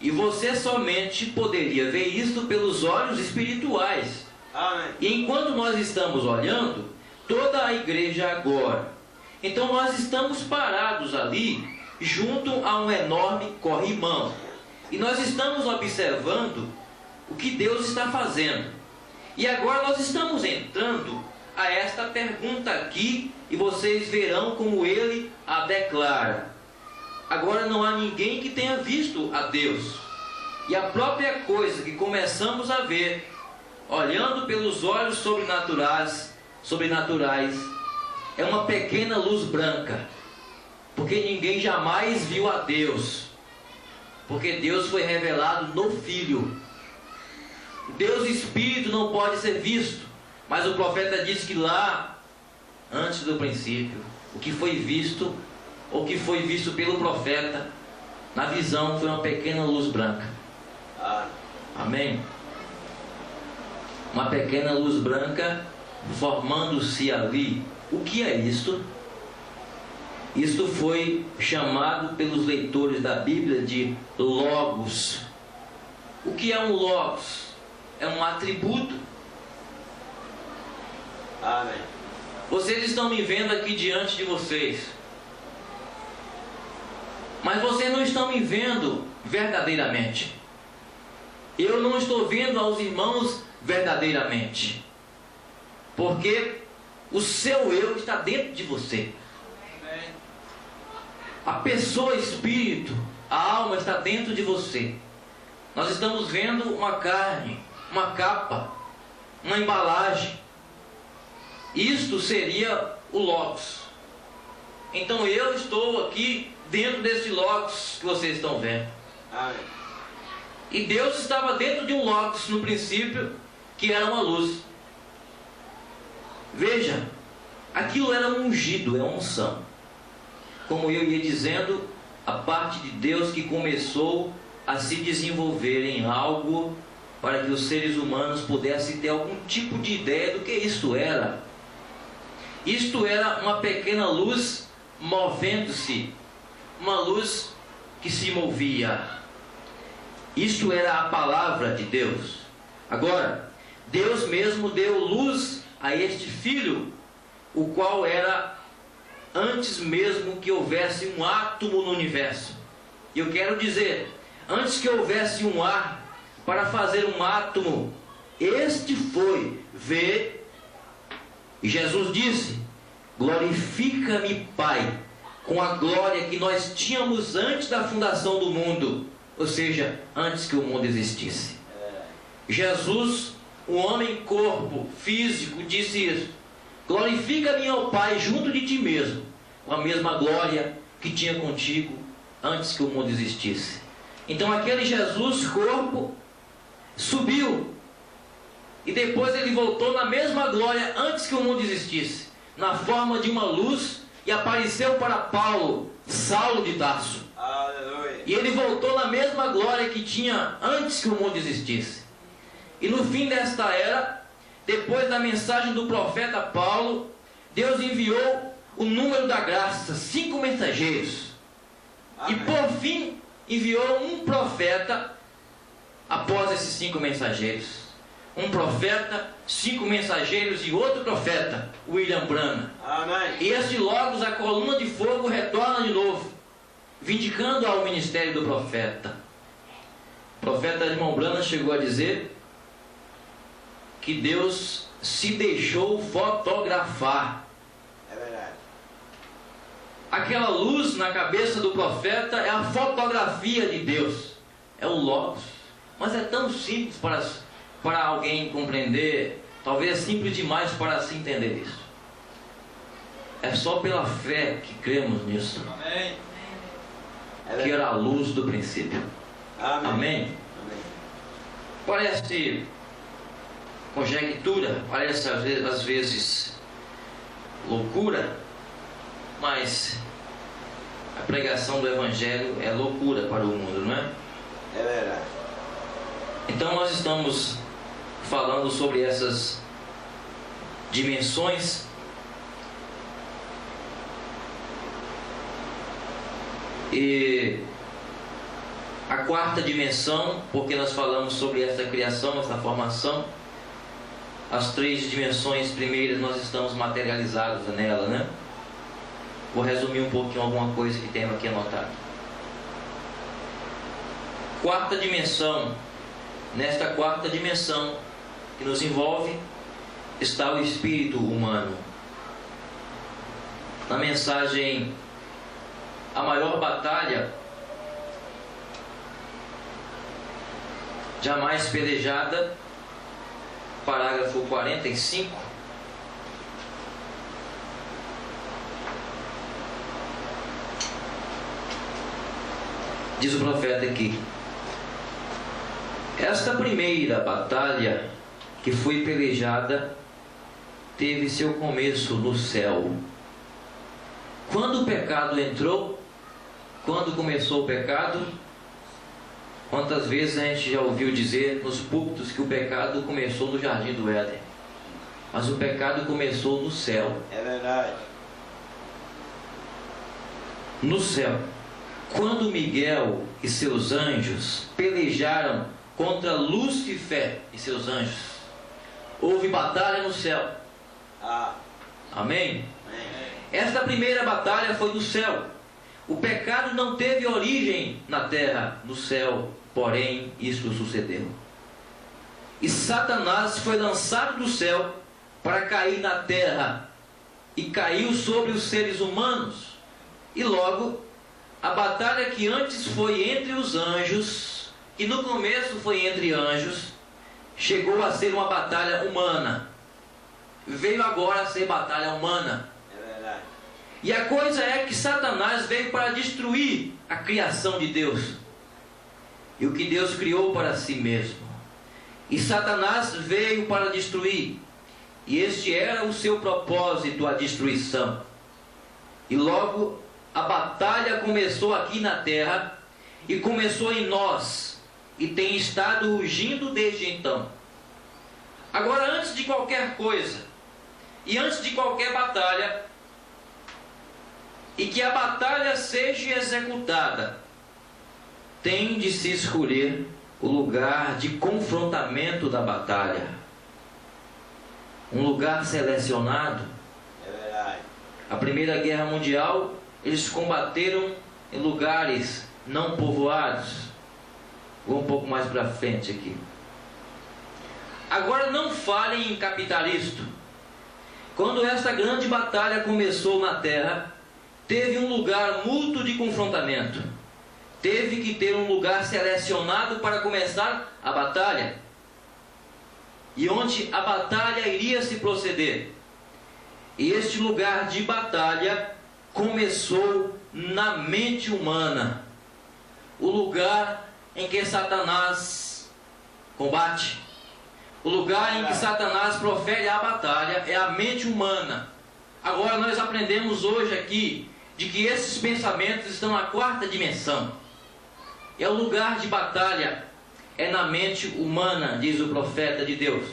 E você somente poderia ver isto pelos olhos espirituais. Amém. E enquanto nós estamos olhando, toda a igreja agora, então nós estamos parados ali, junto a um enorme corrimão. E nós estamos observando o que Deus está fazendo. E agora nós estamos entrando a esta pergunta aqui, e vocês verão como ele a declara. Agora não há ninguém que tenha visto a Deus. E a própria coisa que começamos a ver, olhando pelos olhos sobrenaturais, é uma pequena luz branca, porque ninguém jamais viu a Deus, porque Deus foi revelado no Filho. Deus Espírito não pode ser visto, mas o profeta diz que lá, antes do princípio, o que foi visto, ou que foi visto pelo profeta, na visão, foi uma pequena luz branca. Amém? Uma pequena luz branca formando-se ali. O que é isto? Isto foi chamado pelos leitores da Bíblia de Logos. O que é um Logos? É um atributo. Amém. Vocês estão me vendo aqui diante de vocês, mas vocês não estão me vendo verdadeiramente. Eu não estou vendo aos irmãos verdadeiramente, porque o seu eu está dentro de você. A pessoa, espírito, a alma está dentro de você. Nós estamos vendo uma carne, uma capa, uma embalagem. Isto seria o Logos. Então eu estou aqui dentro desse Logos que vocês estão vendo. Amém. E Deus estava dentro de um Logos no princípio, que era uma luz. Veja, aquilo era um ungido, é uma unção. Como eu ia dizendo, a parte de Deus que começou a se desenvolver em algo para que os seres humanos pudessem ter algum tipo de ideia do que isto era. Isto era uma pequena luz movendo-se, uma luz que se movia. Isto era a palavra de Deus. Agora, Deus mesmo deu luz a este Filho, o qual era antes mesmo que houvesse um átomo no universo. E eu quero dizer, antes que houvesse um ar para fazer um átomo, este foi ver. E Jesus disse: glorifica-me, Pai, com a glória que nós tínhamos antes da fundação do mundo, ou seja, antes que o mundo existisse. Jesus, o homem corpo físico, disse isso: glorifica-me, ó Pai, junto de ti mesmo, com a mesma glória que tinha contigo antes que o mundo existisse. Então aquele Jesus corpo subiu, e depois ele voltou na mesma glória antes que o mundo existisse, na forma de uma luz, e apareceu para Paulo, Saulo de Tarso. Aleluia. E ele voltou na mesma glória que tinha antes que o mundo existisse. E no fim desta era, depois da mensagem do profeta Paulo, Deus enviou o número da graça, 5 mensageiros. Amém. E por fim enviou um profeta após esses 5 mensageiros. Um profeta, 5 mensageiros e outro profeta, William Branham. Amém. E este Logos, a coluna de fogo, retorna de novo, vindicando ao ministério do profeta. O profeta irmão Branham chegou a dizer que Deus se deixou fotografar. É verdade. Aquela luz na cabeça do profeta é a fotografia de Deus, é o Logos. Mas é tão simples para alguém compreender, talvez é simples demais para se entender isso. É só pela fé que cremos nisso. Amém. Que era a luz do princípio. Amém. Amém? Amém. Parece conjectura, parece às vezes loucura, mas a pregação do Evangelho é loucura para o mundo, não é? É verdade. Então nós estamos falando sobre essas dimensões e a quarta dimensão, porque nós falamos sobre essa criação, essa formação. As 3 dimensões primeiras nós estamos materializados nela, né? Vou resumir um pouquinho alguma coisa que temos aqui anotado. Quarta dimensão. Nesta quarta dimensão que nos envolve está o espírito humano. Na mensagem A Maior Batalha Jamais Pelejada, parágrafo 45, Diz o profeta aqui: esta primeira batalha que foi pelejada teve seu começo no céu. Quando o pecado entrou, quando começou o pecado, quantas vezes a gente já ouviu dizer nos púlpitos que o pecado começou no jardim do Éden? Mas o pecado começou no céu. É verdade. No céu. Quando Miguel e seus anjos pelejaram contra Lúcifer e seus anjos, houve batalha no céu. Amém? Esta primeira batalha foi no céu. O pecado não teve origem na terra, no céu, porém isso sucedeu. E Satanás foi lançado do céu para cair na terra, e caiu sobre os seres humanos. E logo, a batalha que antes foi entre os anjos, que no começo foi entre anjos, chegou a ser uma batalha humana. Veio agora a ser batalha humana. É verdade. E a coisa é que Satanás veio para destruir a criação de Deus e o que Deus criou para si mesmo. E Satanás veio para destruir, e este era o seu propósito, a destruição. E logo a batalha começou aqui na terra, e começou em nós, e tem estado rugindo desde então. Agora, antes de qualquer coisa, e antes de qualquer batalha, e que a batalha seja executada, tem de se escolher o lugar de confrontamento da batalha. Um lugar selecionado. É verdade. A Primeira Guerra Mundial, eles combateram em lugares não povoados. Vou um pouco mais para frente aqui. Agora não falem em capitalista. Quando essa grande batalha começou na terra, teve um lugar mútuo de confrontamento. Teve que ter um lugar selecionado para começar a batalha. E onde a batalha iria se proceder. E este lugar de batalha começou na mente humana. O lugar em que Satanás combate. O lugar em que Satanás profere a batalha é a mente humana. Agora nós aprendemos hoje aqui de que esses pensamentos estão na quarta dimensão. É o lugar de batalha, é na mente humana, diz o profeta de Deus.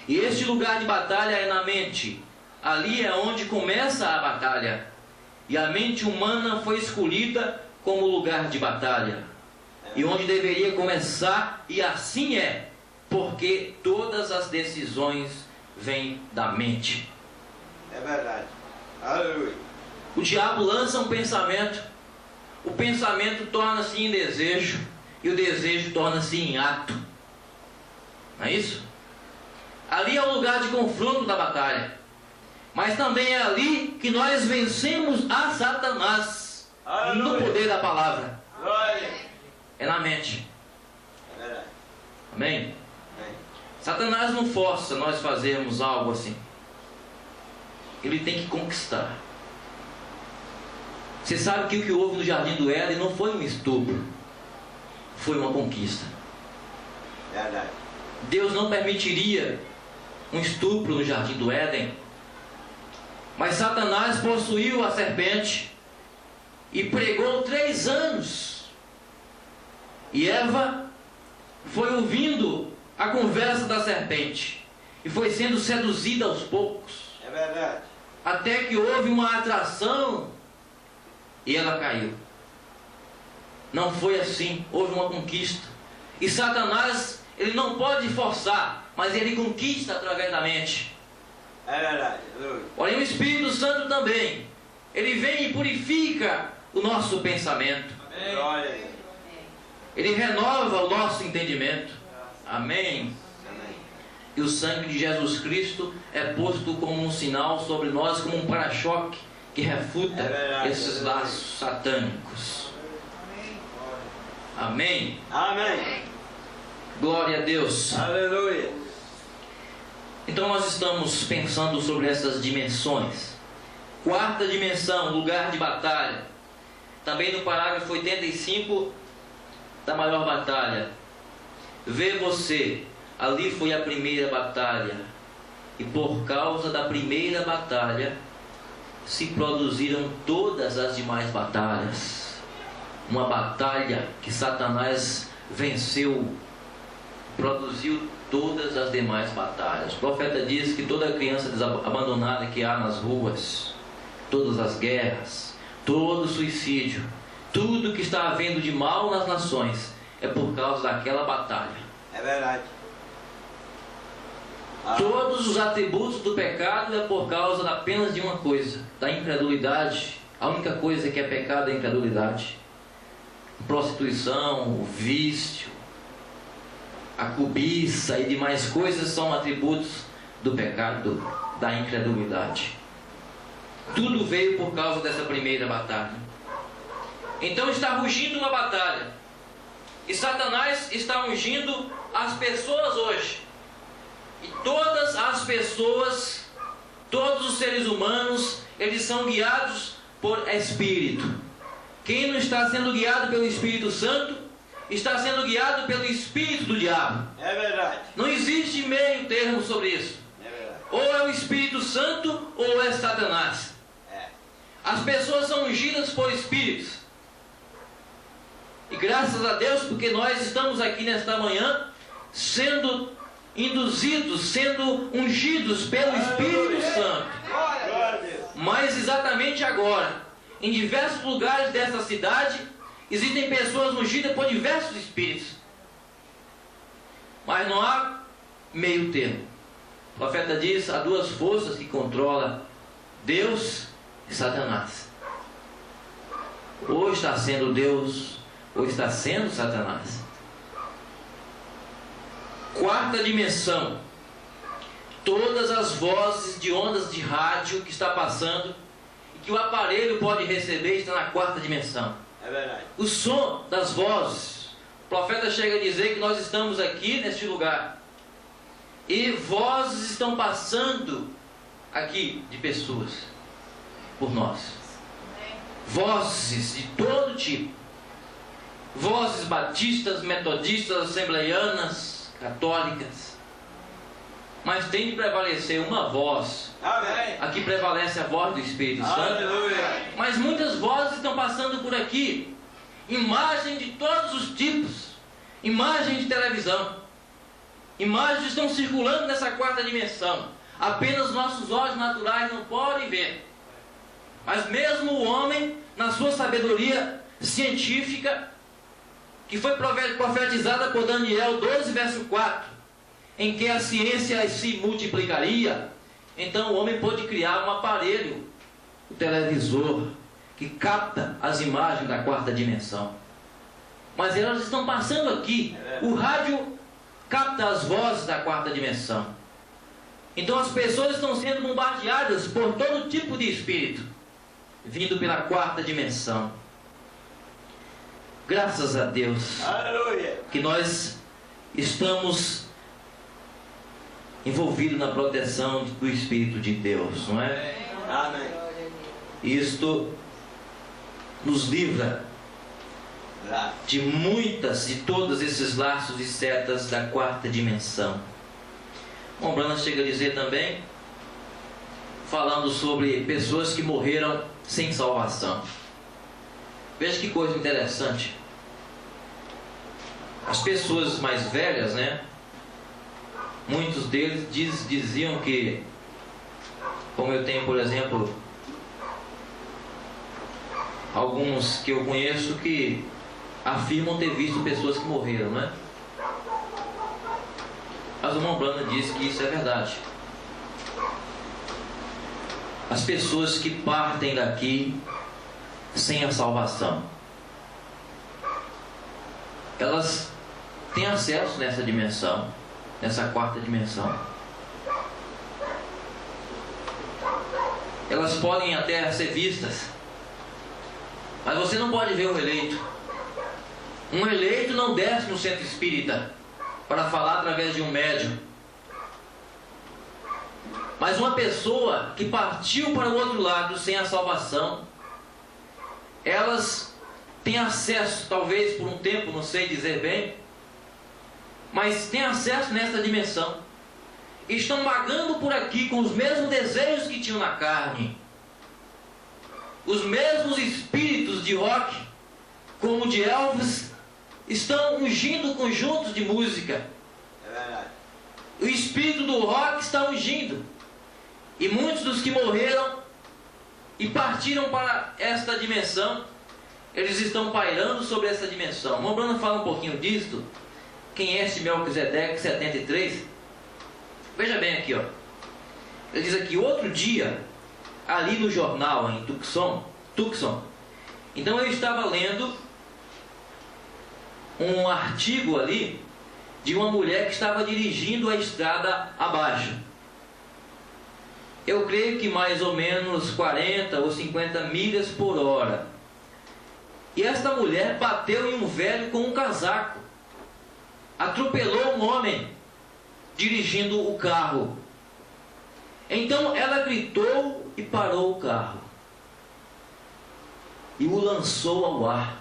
E este lugar de batalha é na mente. Ali é onde começa a batalha. E a mente humana foi escolhida como lugar de batalha. E onde deveria começar, e assim é, porque todas as decisões vêm da mente. É verdade. Aleluia. O diabo lança um pensamento. O pensamento torna-se em desejo, e o desejo torna-se em ato. Não é isso? Ali é o lugar de confronto da batalha. Mas também é ali que nós vencemos a Satanás. No poder da palavra. É na mente. É verdade. Amém? Satanás não força nós fazermos algo assim. Ele tem que conquistar. Você sabe que o que houve no jardim do Éden não foi um estupro, foi uma conquista. Verdade. Deus não permitiria um estupro no jardim do Éden, mas Satanás possuiu a serpente e pregou 3 anos. E Eva foi ouvindo a conversa da serpente e foi sendo seduzida aos poucos. É verdade. Até que houve uma atração e ela caiu. Não foi assim, houve uma conquista. E Satanás, ele não pode forçar, mas ele conquista através da mente. É verdade. Porém o Espírito Santo também, ele vem e purifica o nosso pensamento. Glória. Ele renova o nosso entendimento. Amém. E o sangue de Jesus Cristo é posto como um sinal sobre nós, como um para-choque que refuta esses laços satânicos. Amém. Amém. Glória a Deus. Aleluia. Então nós estamos pensando sobre essas dimensões. Quarta dimensão, lugar de batalha. Também no parágrafo 85 da maior batalha. Vê você, ali foi a primeira batalha. E por causa da primeira batalha, se produziram todas as demais batalhas. Uma batalha que Satanás venceu, produziu todas as demais batalhas. O profeta diz que toda criança abandonada que há nas ruas, todas as guerras, todo suicídio, tudo que está havendo de mal nas nações, é por causa daquela batalha. É verdade. Todos os atributos do pecado é por causa apenas de uma coisa, da incredulidade. A única coisa que é pecado é a incredulidade. Prostituição, o vício, a cobiça e demais coisas são atributos do pecado, da incredulidade. Tudo veio por causa dessa primeira batalha. Então está rugindo uma batalha. E Satanás está ungindo as pessoas hoje. E todas as pessoas, todos os seres humanos, eles são guiados por Espírito. Quem não está sendo guiado pelo Espírito Santo, está sendo guiado pelo Espírito do diabo. É verdade. Não existe meio termo sobre isso. É verdade. Ou é o Espírito Santo, ou é Satanás. As pessoas são ungidas por Espíritos. E graças a Deus, porque nós estamos aqui nesta manhã, sendo induzidos, sendo ungidos pelo Espírito Santo. Mas exatamente agora, em diversos lugares dessa cidade, existem pessoas ungidas por diversos espíritos. Mas não há meio termo. O profeta diz: há duas forças que controlam Deus e Satanás. Ou está sendo Deus, ou está sendo Satanás. Quarta dimensão. Todas as vozes de ondas de rádio que está passando e que o aparelho pode receber está na quarta dimensão. É verdade. O som das vozes. O profeta chega a dizer que nós estamos aqui neste lugar e vozes estão passando aqui de pessoas por nós. Vozes de todo tipo. Vozes batistas, metodistas, assembleianas, católicas. Mas tem de prevalecer uma voz. Amém. Aqui prevalece a voz do Espírito Santo. Aleluia. Mas muitas vozes estão passando por aqui. Imagem de todos os tipos. Imagem de televisão. Imagens estão circulando nessa quarta dimensão. Apenas nossos olhos naturais não podem ver. Mas mesmo o homem, na sua sabedoria científica, que foi profetizada por Daniel 12, verso 4, em que a ciência se multiplicaria, então o homem pôde criar um aparelho, o televisor, que capta as imagens da quarta dimensão. Mas elas estão passando aqui. O rádio capta as vozes da quarta dimensão. Então as pessoas estão sendo bombardeadas por todo tipo de espírito, vindo pela quarta dimensão. Graças a Deus, Aleluia. que nós estamos envolvidos na proteção do Espírito de Deus, não é? Amém. Isto nos livra de todos esses laços e setas da quarta dimensão. Brana chega a dizer também, falando sobre pessoas que morreram sem salvação. Veja que coisa interessante. As pessoas mais velhas, né? Muitos deles diziam que, como eu tenho, por exemplo, alguns que eu conheço que afirmam ter visto pessoas que morreram, né? Mas o irmão Brana diz que isso é verdade. As pessoas que partem daqui sem a salvação, elas têm acesso nessa dimensão, nessa quarta dimensão. Elas podem até ser vistas, mas você não pode ver um eleito. Um eleito não desce no centro espírita para falar através de um médium. Mas uma pessoa que partiu para o outro lado sem a salvação, elas tem acesso, talvez por um tempo, não sei dizer bem, mas tem acesso nessa dimensão. Estão vagando por aqui com os mesmos desejos que tinham na carne. Os mesmos espíritos de rock, como de Elvis, estão ungindo conjuntos de música. É verdade. O espírito do rock está ungindo. E muitos dos que morreram e partiram para esta dimensão, eles estão pairando sobre essa dimensão. O irmão Branham fala um pouquinho disso. Quem é esse Melquisedeque 73? Veja bem aqui, ó. Ele diz aqui, outro dia, ali no jornal em Tucson. Então eu estava lendo um artigo ali de uma mulher que estava dirigindo a estrada abaixo. Eu creio que mais ou menos 40 ou 50 milhas por hora. E esta mulher bateu em um velho com um casaco. Atropelou um homem dirigindo o carro. Então ela gritou e parou o carro. E o lançou ao ar.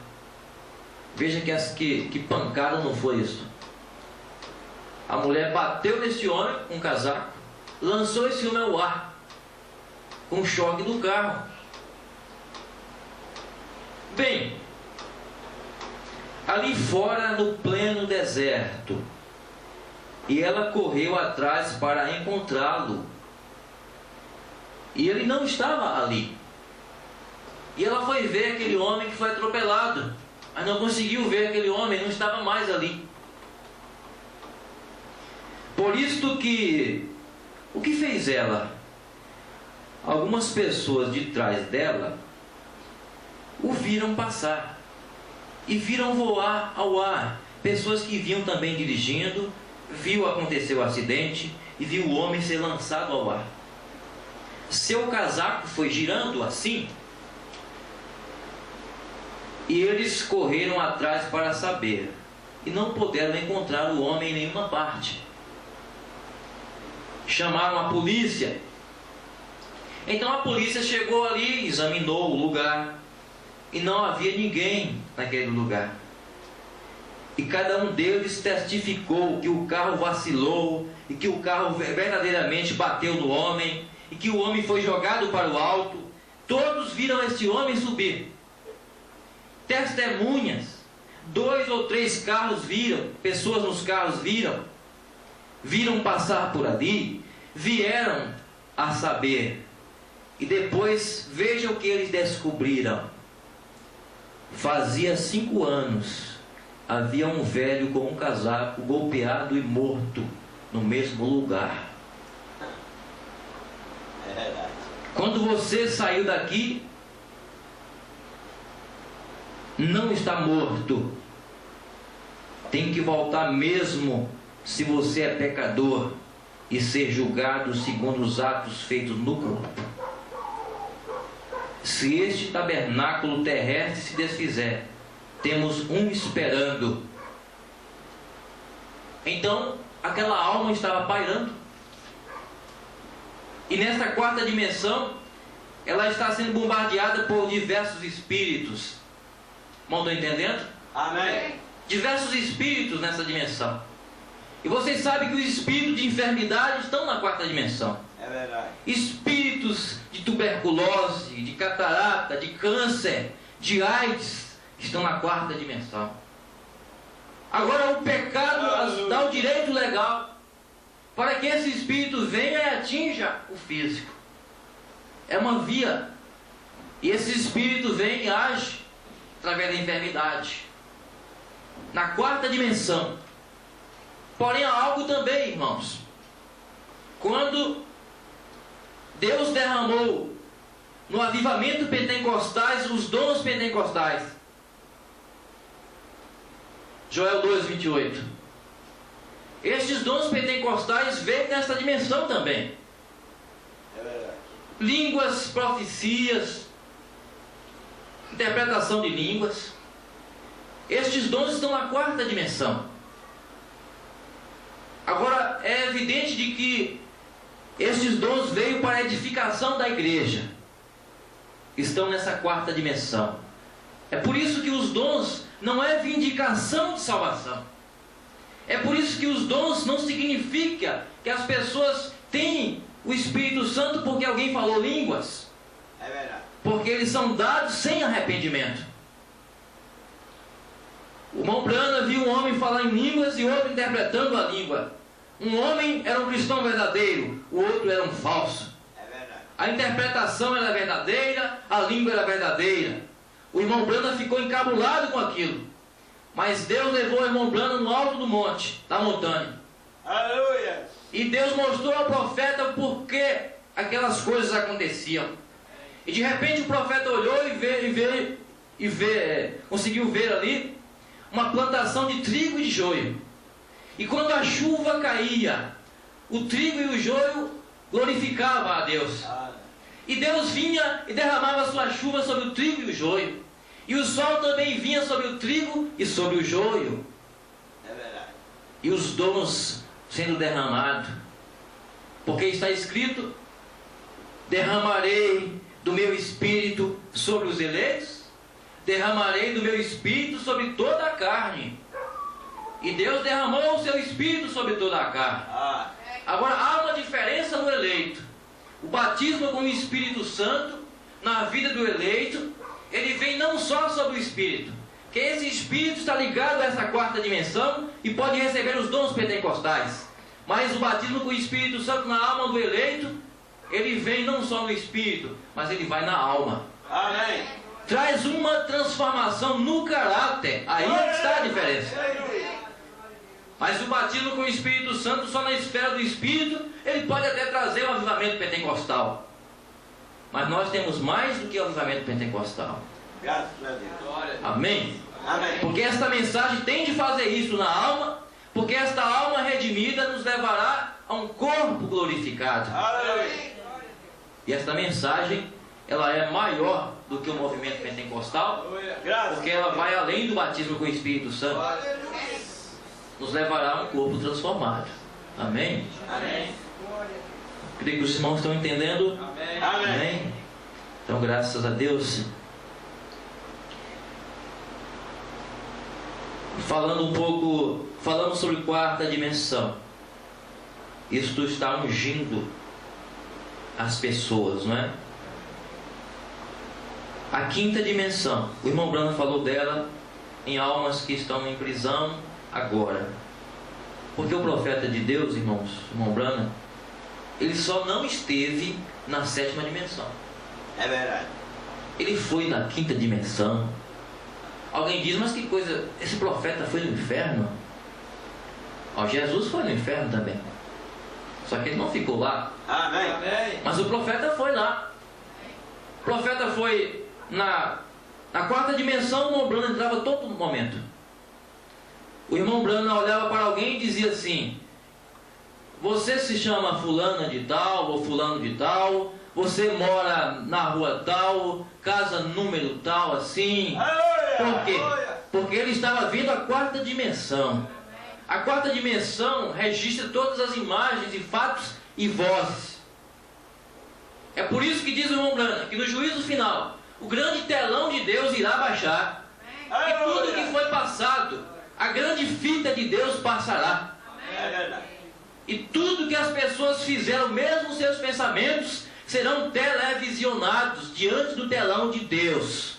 Veja que pancada não foi isso. A mulher bateu nesse homem com um casaco, lançou esse homem ao ar, com o choque do carro. Bem, ali fora no pleno deserto, e ela correu atrás para encontrá-lo, e ele não estava ali. E ela foi ver aquele homem que foi atropelado, mas não conseguiu ver aquele homem, não estava mais ali. Por isso que, o que fez ela? Algumas pessoas de trás dela o viram passar e viram voar ao ar. Pessoas que vinham também dirigindo, viu acontecer o acidente e viu o homem ser lançado ao ar. Seu casaco foi girando assim, e eles correram atrás para saber, e não puderam encontrar o homem em nenhuma parte. Chamaram a polícia. Então a polícia chegou ali, examinou o lugar, e não havia ninguém naquele lugar. E cada um deles testificou que o carro vacilou, e que o carro verdadeiramente bateu no homem, e que o homem foi jogado para o alto. Todos viram este homem subir. Testemunhas, 2 ou 3 carros viram, pessoas nos carros viram passar por ali, vieram a saber. E depois, veja o que eles descobriram. Fazia 5 anos, havia um velho com um casaco golpeado e morto no mesmo lugar. É verdade. Quando você saiu daqui, não está morto. Tem que voltar mesmo se você é pecador e ser julgado segundo os atos feitos no corpo. Se este tabernáculo terrestre se desfizer, temos um esperando. Então, aquela alma estava pairando. E nesta 4ª dimensão, ela está sendo bombardeada por diversos espíritos. Irmão, estão entendendo? Amém. Diversos espíritos nessa dimensão. E vocês sabem que os espíritos de enfermidade estão na 4ª dimensão. É verdade. Espíritos de tuberculose, de catarata, de câncer, de AIDS, estão na 4ª dimensão. Agora o pecado dá o direito legal para que esse espírito venha e atinja o físico. É uma via. E esse espírito vem e age através da enfermidade. Na 4ª dimensão. Porém há algo também, irmãos. Quando Deus derramou no avivamento pentecostais os dons pentecostais. Joel 2:28. Estes dons pentecostais vêm nesta dimensão também. É verdade. Línguas, profecias, interpretação de línguas. Estes dons estão na 4ª dimensão. Agora, é evidente de que estes dons veio para a edificação da igreja. Estão nessa 4ª dimensão. É por isso que os dons não é vindicação de salvação. É por isso que os dons não significa que as pessoas têm o Espírito Santo porque alguém falou línguas. É verdade. Porque eles são dados sem arrependimento. O irmão Brana viu um homem falar em línguas e outro interpretando a língua. Um homem era um cristão verdadeiro, o outro era um falso. É verdade. A interpretação era verdadeira, a língua era verdadeira. O irmão Brana ficou encabulado com aquilo. Mas Deus levou o irmão Brana no alto do monte, da montanha. Aleluia. E Deus mostrou ao profeta por que aquelas coisas aconteciam. E de repente o profeta olhou conseguiu ver ali uma plantação de trigo e de joio. E quando a chuva caía, o trigo e o joio glorificavam a Deus. E Deus vinha e derramava sua chuva sobre o trigo e o joio. E o sol também vinha sobre o trigo e sobre o joio. É verdade. E os dons sendo derramados. Porque está escrito: derramarei do meu espírito sobre os eleitos, derramarei do meu espírito sobre toda a carne. E Deus derramou o seu espírito sobre toda a carne. Agora há uma diferença no eleito. O batismo com o Espírito Santo na vida do eleito, ele vem não só sobre o espírito, que esse espírito está ligado a essa quarta dimensão e pode receber os dons pentecostais. Mas o batismo com o Espírito Santo na alma do eleito, ele vem não só no espírito, mas ele vai na alma. Amém. Traz uma transformação no caráter. Aí é que está a diferença. Mas o batismo com o Espírito Santo, só na esfera do Espírito, ele pode até trazer um avivamento pentecostal. Mas nós temos mais do que o avivamento pentecostal. Graças a Deus. Amém? Amém. Porque esta mensagem tem de fazer isso na alma, porque esta alma redimida nos levará a um corpo glorificado. Aleluia. E esta mensagem, ela é maior do que o movimento pentecostal, porque ela vai além do batismo com o Espírito Santo. Nos levará a um corpo transformado. Amém? Amém. Creio que os irmãos estão entendendo. Amém. Amém? Então, graças a Deus. Falamos sobre quarta dimensão. Isto está ungindo as pessoas, não é? A quinta dimensão, o irmão Brana falou dela em almas que estão em prisão agora. Porque o profeta de Deus, irmãos, irmão Brana, ele só não esteve na sétima dimensão. É verdade. Ele foi na quinta dimensão. Alguém diz, mas que coisa, esse profeta foi no inferno? Ó, Jesus foi no inferno também. Só que ele não ficou lá. Amém. Mas o profeta foi lá. O profeta foi na quarta dimensão. O irmão Brana entrava todo momento. O irmão Brana olhava para alguém e dizia assim: você se chama fulana de tal ou fulano de tal, você mora na rua tal, casa número tal, assim. Por quê? Porque ele estava vendo a quarta dimensão. A quarta dimensão registra todas as imagens e fatos e vozes. É por isso que diz o irmão Brana que no juízo final o grande telão de Deus irá baixar. E tudo que foi passado, a grande fita de Deus passará. É verdade. E tudo que as pessoas fizeram, mesmo seus pensamentos, serão televisionados diante do telão de Deus.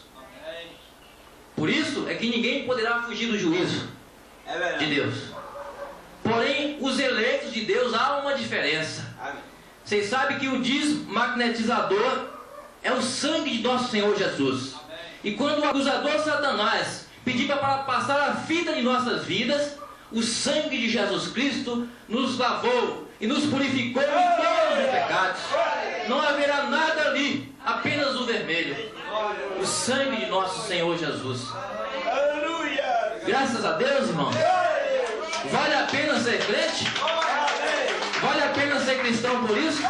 Por isso é que ninguém poderá fugir do juízo de Deus. Porém, os eleitos de Deus, há uma diferença. Vocês sabem que o desmagnetizador é o sangue de nosso Senhor Jesus. E quando o acusador Satanás pedir para passar a fita de nossas vidas, o sangue de Jesus Cristo nos lavou e nos purificou de todos os pecados. Não haverá nada ali, apenas o vermelho. O sangue de nosso Senhor Jesus. Aleluia. Graças a Deus, irmão. Vale a pena ser crente? Vale a pena ser cristão por isso?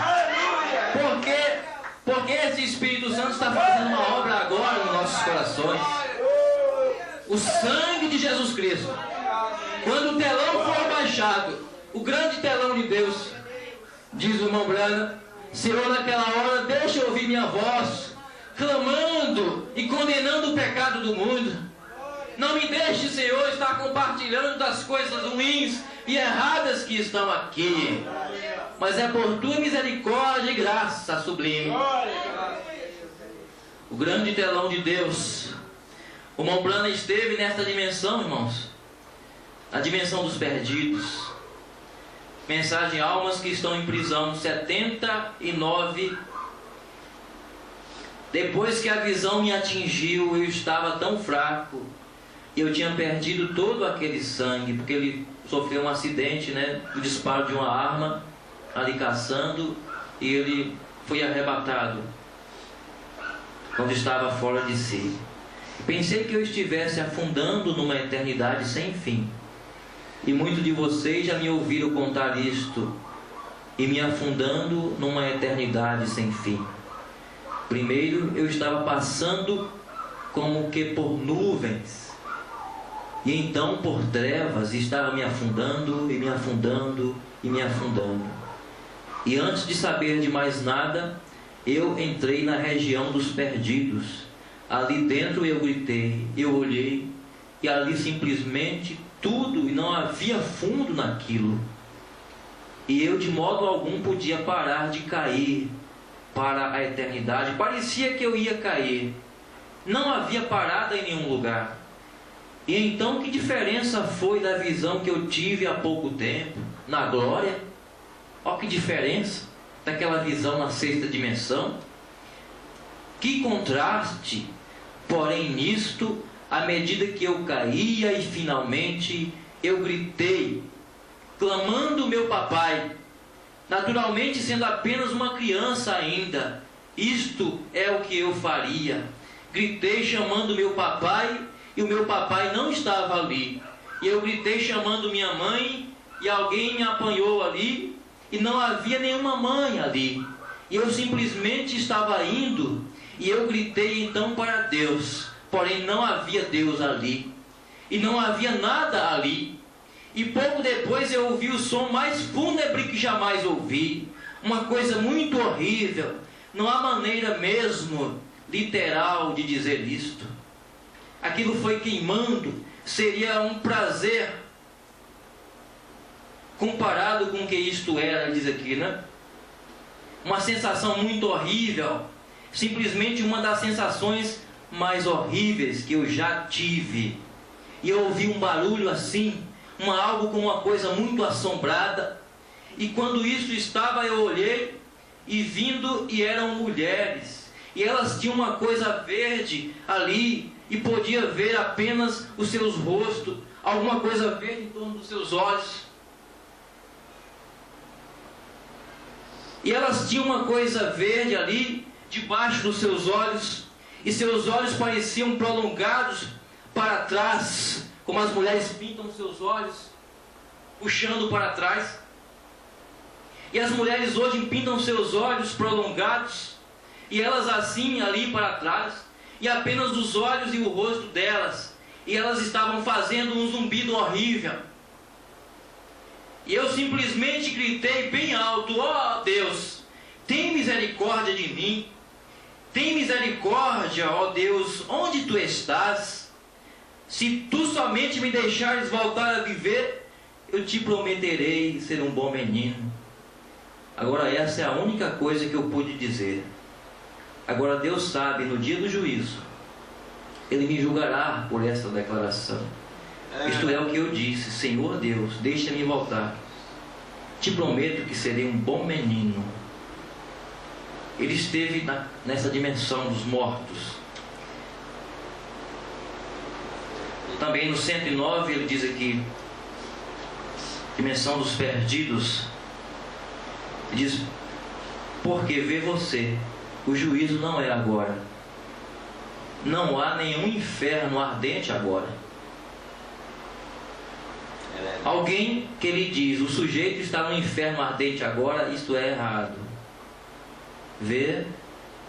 Porque esse Espírito Santo está fazendo uma obra agora nos nossos corações. O sangue de Jesus Cristo. Quando o telão for baixado, o grande telão de Deus, diz o irmão Brana, Senhor, naquela hora, deixa eu ouvir minha voz, clamando e condenando o pecado do mundo. Não me deixe, Senhor, estar compartilhando das coisas ruins e erradas que estão aqui. Mas é por tua misericórdia e graça sublime. O grande telão de Deus. O Mont Blanc esteve nesta dimensão, irmãos. A dimensão dos perdidos. Mensagem: almas que estão em prisão. 79. Depois que a visão me atingiu, eu estava tão fraco. Eu tinha perdido todo aquele sangue, porque ele sofreu um acidente, né? O disparo de uma arma, ali caçando, e ele foi arrebatado quando estava fora de si. Pensei que eu estivesse afundando numa eternidade sem fim. E muitos de vocês já me ouviram contar isto, e me afundando numa eternidade sem fim. Primeiro eu estava passando como que por nuvens, e então por trevas estava me afundando e me afundando e me afundando. E antes de saber de mais nada, eu entrei na região dos perdidos. Ali dentro eu gritei, eu olhei, e ali simplesmente tudo, e não havia fundo naquilo. E eu de modo algum podia parar de cair para a eternidade. Parecia que eu ia cair. Não havia parada em nenhum lugar. E então, que diferença foi da visão que eu tive há pouco tempo, na glória? Olha que diferença daquela visão na sexta dimensão. Que contraste! Porém, nisto, à medida que eu caía e finalmente eu gritei, clamando meu papai, naturalmente sendo apenas uma criança ainda. Isto é o que eu faria. Gritei chamando meu papai, e o meu papai não estava ali. E eu gritei chamando minha mãe, e alguém me apanhou ali, e não havia nenhuma mãe ali. E eu simplesmente estava indo, e eu gritei então para Deus, porém não havia Deus ali, e não havia nada ali. E pouco depois eu ouvi o som mais fúnebre que jamais ouvi, uma coisa muito horrível. Não há maneira mesmo literal de dizer isto. Aquilo foi queimando, seria um prazer comparado com o que isto era, diz aqui, né? Uma sensação muito horrível, simplesmente uma das sensações mais horríveis que eu já tive. E eu ouvi um barulho assim, algo com uma coisa muito assombrada. E quando isso estava, eu olhei e vindo, e eram mulheres, e elas tinham uma coisa verde ali, e podia ver apenas os seus rostos, alguma coisa verde em torno dos seus olhos. E elas tinham uma coisa verde ali, debaixo dos seus olhos, e seus olhos pareciam prolongados para trás, como as mulheres pintam seus olhos, puxando para trás. E as mulheres hoje pintam seus olhos prolongados, e elas assim ali para trás, e apenas os olhos e o rosto delas, e elas estavam fazendo um zumbido horrível. E eu simplesmente gritei bem alto: ó Deus, tem misericórdia de mim, tem misericórdia, ó Deus, onde tu estás? Se tu somente me deixares voltar a viver, eu te prometerei ser um bom menino. Agora essa é a única coisa que eu pude dizer. Agora Deus sabe, no dia do juízo, Ele me julgará por essa declaração. Isto é o que eu disse: Senhor Deus, deixa-me voltar. Te prometo que serei um bom menino. Ele esteve nessa dimensão dos mortos. Também no 109 ele diz aqui, dimensão dos perdidos. Ele diz: porque vê você, o juízo não é agora. Não há nenhum inferno ardente agora. Alguém que ele diz: o sujeito está no inferno ardente agora, isto é errado. Ver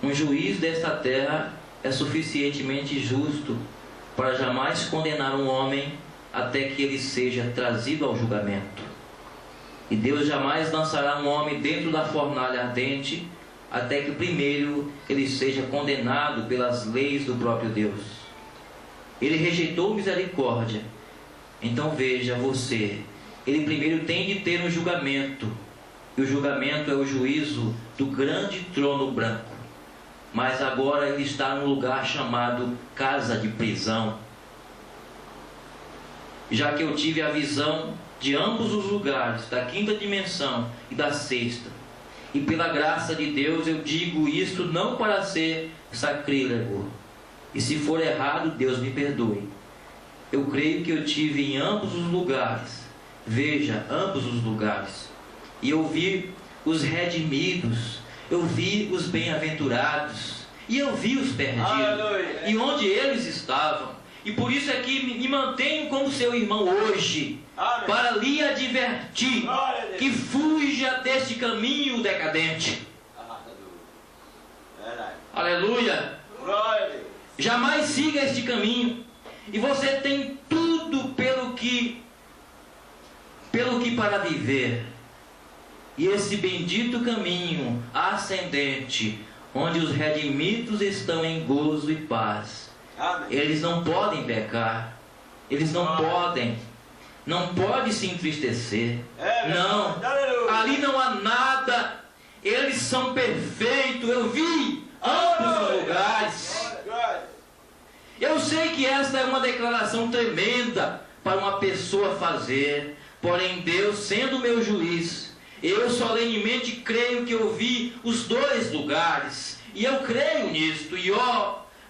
um juiz desta terra é suficientemente justo para jamais condenar um homem até que ele seja trazido ao julgamento. E Deus jamais lançará um homem dentro da fornalha ardente até que primeiro ele seja condenado pelas leis do próprio Deus. Ele rejeitou misericórdia. Então veja você, ele primeiro tem de ter um julgamento, e o julgamento é o juízo do grande trono branco. Mas agora ele está num lugar chamado casa de prisão. Já que eu tive a visão de ambos os lugares, da quinta dimensão e da sexta, e pela graça de Deus eu digo isto não para ser sacrílego, e se for errado, Deus me perdoe. Eu creio que eu tive em ambos os lugares, veja, ambos os lugares, e eu vi os redimidos, eu vi os bem-aventurados, e eu vi os perdidos, Aleluia. e onde eles estavam. E por isso é que me mantenho como seu irmão hoje, Amém. para lhe advertir Glória a Deus. que fuja deste caminho decadente. Verdade. Aleluia! Glória a Deus. Jamais siga este caminho. E você tem tudo pelo que para viver. E esse bendito caminho ascendente, onde os redimidos estão em gozo e paz. Amém. Eles não podem pecar. Eles não podem. Não pode se entristecer. Não. Aleluia. Ali não há nada. Eles são perfeitos. Eu vi ambos os lugares. Glória. Eu sei que esta é uma declaração tremenda para uma pessoa fazer. Porém, Deus, sendo meu juiz, eu solenemente creio que eu vi os dois lugares. E eu creio nisto. E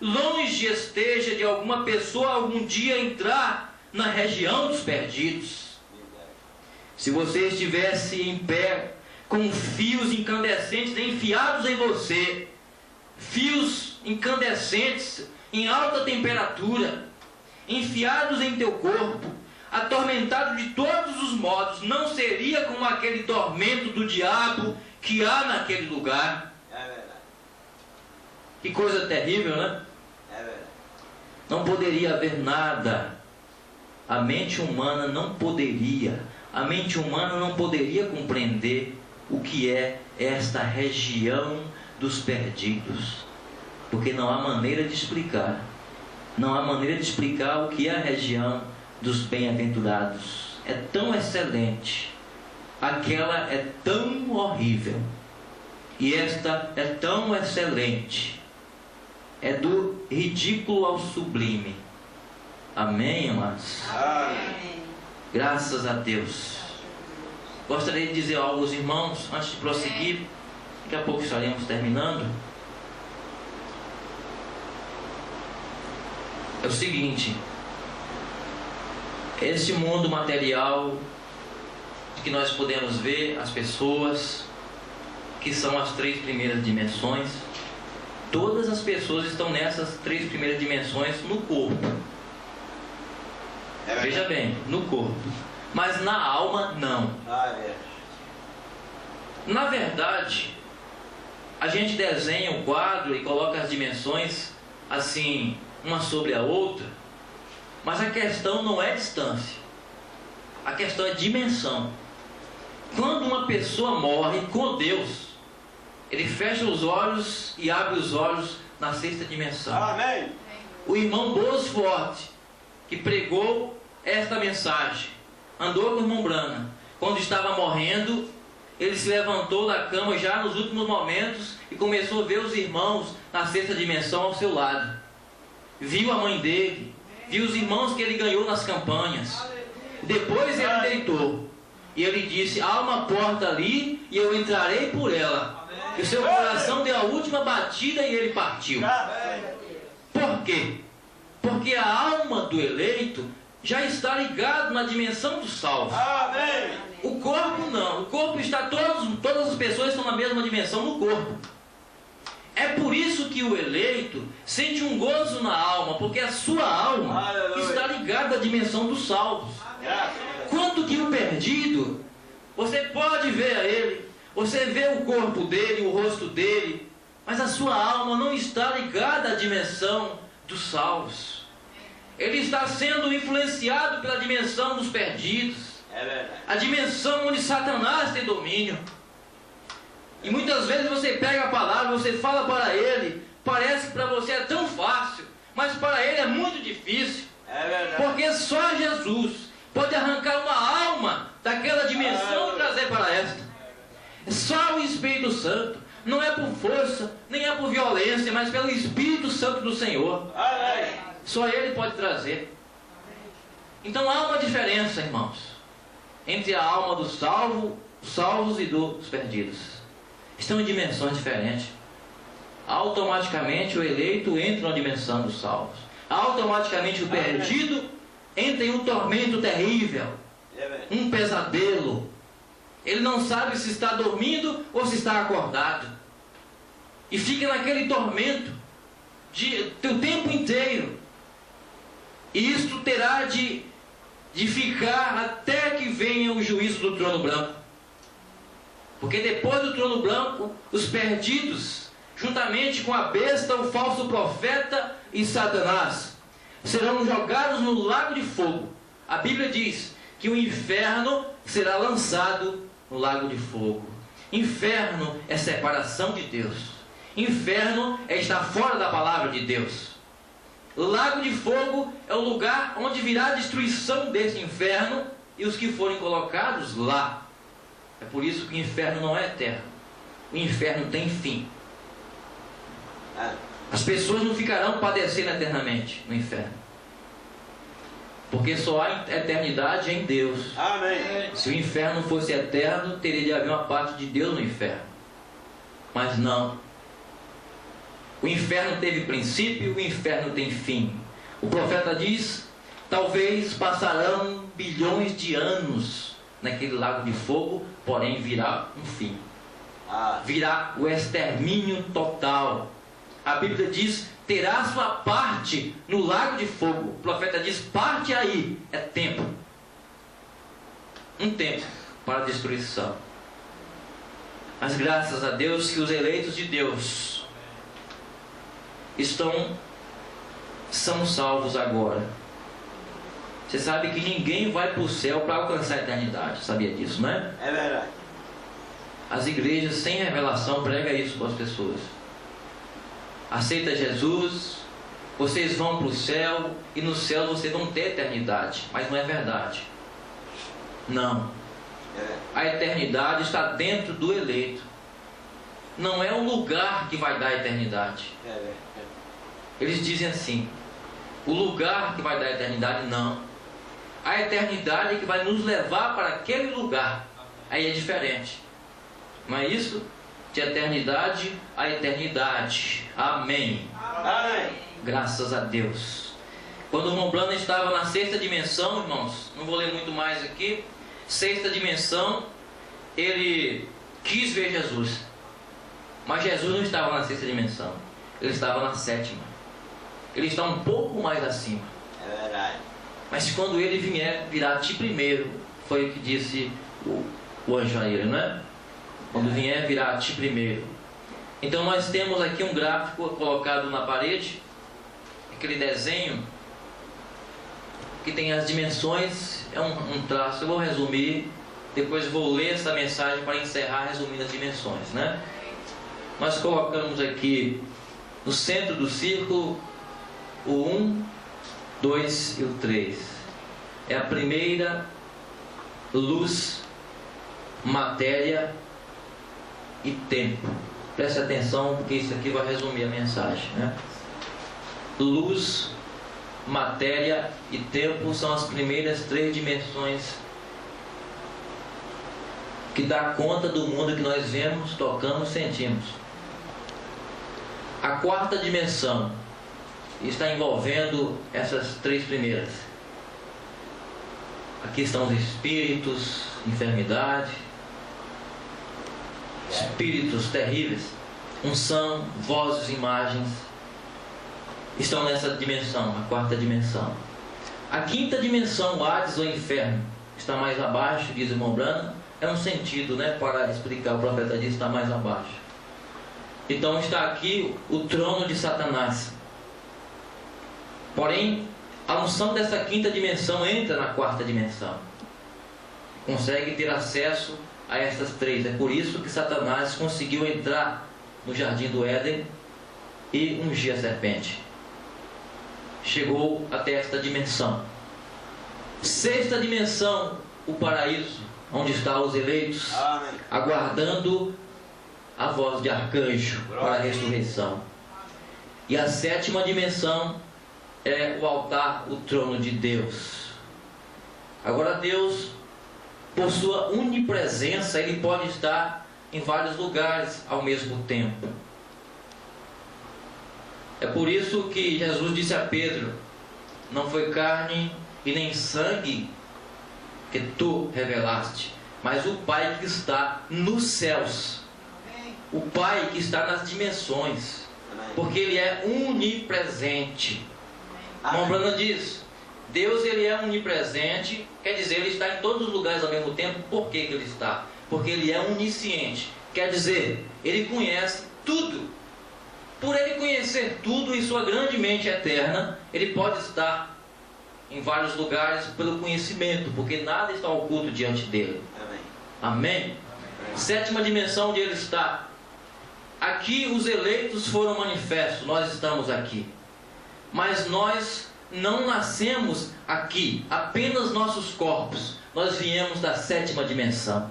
longe esteja de alguma pessoa algum dia entrar na região dos perdidos. Se você estivesse em pé com fios incandescentes enfiados em você, fios incandescentes em alta temperatura, enfiados em teu corpo, atormentado de todos os modos, não seria como aquele tormento do diabo que há naquele lugar. É verdade. Que coisa terrível, né? É verdade. Não poderia haver nada. A mente humana não poderia compreender o que é esta região dos perdidos. Porque não há maneira de explicar. Não há maneira de explicar o que é a região dos bem-aventurados. É tão excelente. Aquela é tão horrível. E esta é tão excelente. É do ridículo ao sublime. Amém, amados? Amém. Graças a Deus. Gostaria de dizer algo aos irmãos, antes de prosseguir. Daqui a pouco estaremos terminando. É o seguinte: este mundo material que nós podemos ver, as pessoas, que são as três primeiras dimensões, todas as pessoas estão nessas três primeiras dimensões no corpo. Veja bem, no corpo. Mas na alma, não. Na verdade, a gente desenha um quadro e coloca as dimensões assim, uma sobre a outra, mas a questão não é distância. A questão é dimensão. Quando uma pessoa morre com Deus, ele fecha os olhos e abre os olhos na sexta dimensão. Amém. O irmão Bosforte, que pregou esta mensagem, andou com o irmão Brana. Quando estava morrendo, ele se levantou da cama já nos últimos momentos e começou a ver os irmãos na sexta dimensão ao seu lado. Viu a mãe dele, viu os irmãos que ele ganhou nas campanhas. Depois ele deitou e ele disse: há uma porta ali e eu entrarei por ela. E o seu coração deu a última batida e ele partiu. Por quê? Porque a alma do eleito já está ligado na dimensão do salvo. Amém. O corpo não. O corpo está, todas as pessoas estão na mesma dimensão no corpo. É por isso que o eleito sente um gozo na alma, porque a sua alma Aleluia. está ligada à dimensão dos salvos. Quanto que o perdido, você pode ver a ele, você vê o corpo dele, o rosto dele, mas a sua alma não está ligada à dimensão dos salvos. Ele está sendo influenciado pela dimensão dos perdidos. É verdade. A dimensão onde Satanás tem domínio. E muitas vezes você pega a palavra, você fala para ele, parece que para você é tão fácil, mas para ele é muito difícil. É verdade. Porque só Jesus pode arrancar uma alma daquela dimensão e trazer para esta. Só o Espírito Santo. Não é por força, nem é por violência, mas pelo Espírito Santo do Senhor. Só Ele pode trazer. Então há uma diferença, irmãos, entre a alma dos salvos e dos perdidos. Estão em dimensões diferentes. Automaticamente o eleito entra na dimensão dos salvos. Automaticamente o perdido entra em um tormento terrível, um pesadelo. Ele não sabe se está dormindo ou se está acordado. E fica naquele tormento o tempo inteiro. E isto terá de ficar até que venha o juízo do trono branco. Porque depois do trono branco, os perdidos, juntamente com a besta, o falso profeta e Satanás, serão jogados no lago de fogo. A Bíblia diz que o inferno será lançado no lago de fogo. Inferno é separação de Deus. Inferno é estar fora da palavra de Deus. O lago de fogo é o lugar onde virá a destruição desse inferno e os que forem colocados lá. É por isso que o inferno não é eterno. O inferno tem fim. As pessoas não ficarão padecendo eternamente no inferno. Porque só há eternidade em Deus. Amém. Se o inferno fosse eterno, teria de haver uma parte de Deus no inferno. Mas não. O inferno teve princípio, o inferno tem fim. O profeta diz, talvez passarão bilhões de anos naquele lago de fogo, porém virá um fim. Virá o extermínio total. A Bíblia diz, terá sua parte no lago de fogo. O profeta diz, parte aí, é tempo. Um tempo para a destruição. Mas graças a Deus que os eleitos de Deus são salvos agora. Você sabe que ninguém vai para o céu para alcançar a eternidade. Sabia disso, não é? É verdade. As igrejas sem revelação pregam isso para as pessoas. Aceita Jesus, vocês vão para o céu e no céu vocês vão ter eternidade. Mas não é verdade. Não. A eternidade está dentro do eleito. Não é o lugar que vai dar a eternidade. Eles dizem assim, o lugar que vai dar a eternidade, não. A eternidade é que vai nos levar para aquele lugar. Aí é diferente. Não é isso? De eternidade a eternidade. Amém. Amém. Graças a Deus. Quando o Momblana estava na sexta dimensão, irmãos, não vou ler muito mais aqui. Sexta dimensão, ele quis ver Jesus. Mas Jesus não estava na sexta dimensão. Ele estava na sétima. Ele está um pouco mais acima. É verdade. Mas quando ele virá a ti primeiro, foi o que disse o anjo a ele, não é? Quando vier, virá a ti primeiro. Então nós temos aqui um gráfico colocado na parede, aquele desenho que tem as dimensões, é um traço. Eu vou resumir, depois vou ler essa mensagem para encerrar resumindo as dimensões, né? Nós colocamos aqui no centro do círculo o 1, 2 e o 3. É a primeira luz, matéria e tempo. Preste atenção, porque isso aqui vai resumir a mensagem, né? Luz, matéria e tempo são as primeiras 3 dimensões que dá conta do mundo que nós vemos, tocamos, sentimos. A 4ª dimensão está envolvendo essas 3 primeiras. Aqui estão os espíritos, enfermidade, espíritos terríveis, unção, vozes, imagens, estão nessa dimensão, a 4ª dimensão. A 5ª dimensão, o Hades ou inferno, está mais abaixo, diz o Momblana. É um sentido, né, para explicar, o profeta diz, está mais abaixo. Então está aqui o trono de Satanás. Porém, a unção dessa 5ª dimensão entra na 4ª dimensão. Consegue ter acesso a estas três. É por isso que Satanás conseguiu entrar no jardim do Éden e ungir a serpente. Chegou até esta dimensão. Sexta dimensão, o paraíso, onde estão os eleitos, Amém. aguardando a voz de arcanjo para a ressurreição. E a sétima dimensão é o altar, o trono de Deus. Agora Deus, por sua onipresença, Ele pode estar em vários lugares ao mesmo tempo. É por isso que Jesus disse a Pedro: não foi carne e nem sangue que tu revelaste, mas o Pai que está nos céus, o Pai que está nas dimensões, porque Ele é onipresente. Mombrana diz: Deus, Ele é onipresente, quer dizer, Ele está em todos os lugares ao mesmo tempo. Por que Ele está? Porque Ele é onisciente, quer dizer, Ele conhece tudo. Por Ele conhecer tudo em sua grande mente eterna, Ele pode estar em vários lugares pelo conhecimento, porque nada está oculto diante dele. Amém? Sétima dimensão onde Ele está. Aqui os eleitos foram manifestos, nós estamos aqui. Mas nós não nascemos aqui, apenas nossos corpos. Nós viemos da sétima dimensão.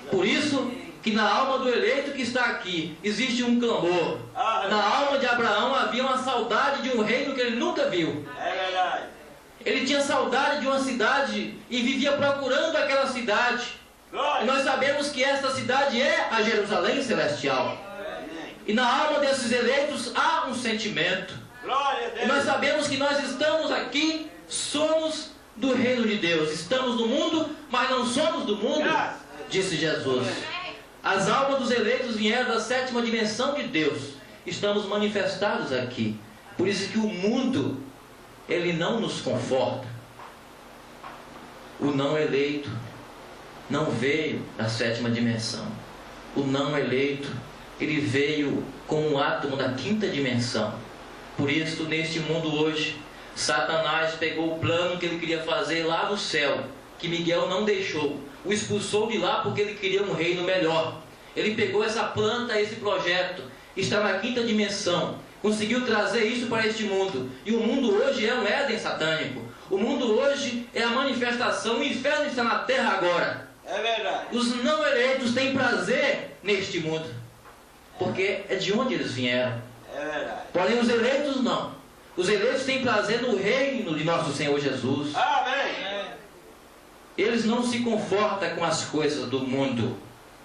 Por isso que na alma do eleito que está aqui existe um clamor. Na alma de Abraão havia uma saudade de um reino que ele nunca viu. É verdade. Ele tinha saudade de uma cidade e vivia procurando aquela cidade. E nós sabemos que esta cidade é a Jerusalém celestial. E na alma desses eleitos há um sentimento. Glória a E Deus. nós sabemos que nós estamos aqui, somos do reino de Deus. Estamos no mundo, mas não somos do mundo, disse Jesus. As almas dos eleitos vieram da sétima dimensão de Deus. Estamos manifestados aqui. Por isso que o mundo, ele não nos conforta. O não eleito não veio da sétima dimensão. O não eleito, ele veio com um átomo da quinta dimensão. Por isso, neste mundo hoje, Satanás pegou o plano que ele queria fazer lá no céu, que Miguel não deixou, o expulsou de lá porque ele queria um reino melhor. Ele pegou essa planta, esse projeto, está na quinta dimensão, conseguiu trazer isso para este mundo. E o mundo hoje é um Éden satânico. O mundo hoje é a manifestação, o inferno está na terra agora. É verdade. Os não eleitos têm prazer neste mundo, porque é de onde eles vieram. É verdade. Porém os eleitos não. Os eleitos têm prazer no reino de nosso Senhor Jesus. Amém. Eles não se confortam com as coisas do mundo.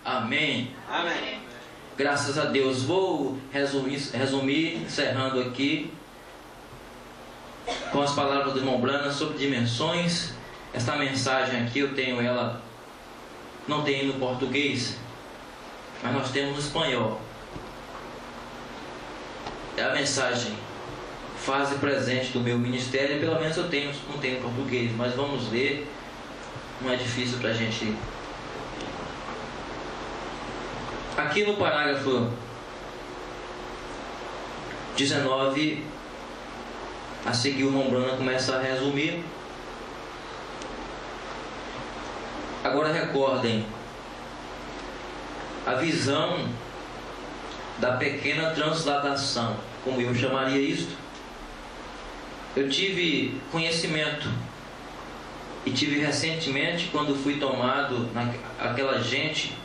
Amém. Amém. Graças a Deus. Vou resumir, encerrando aqui com as palavras do irmão Brana sobre dimensões. Esta mensagem aqui eu tenho ela, não tem no português, mas nós temos no espanhol. É a mensagem fase presente do meu ministério. Pelo menos eu tenho, não tenho em português, mas vamos ler. Não é difícil para a gente. Aqui no parágrafo 19, a seguir o irmão Brana começa a resumir. Agora recordem a visão da pequena transladação, como eu chamaria isto. Eu tive conhecimento e tive recentemente, quando fui tomado naquela gente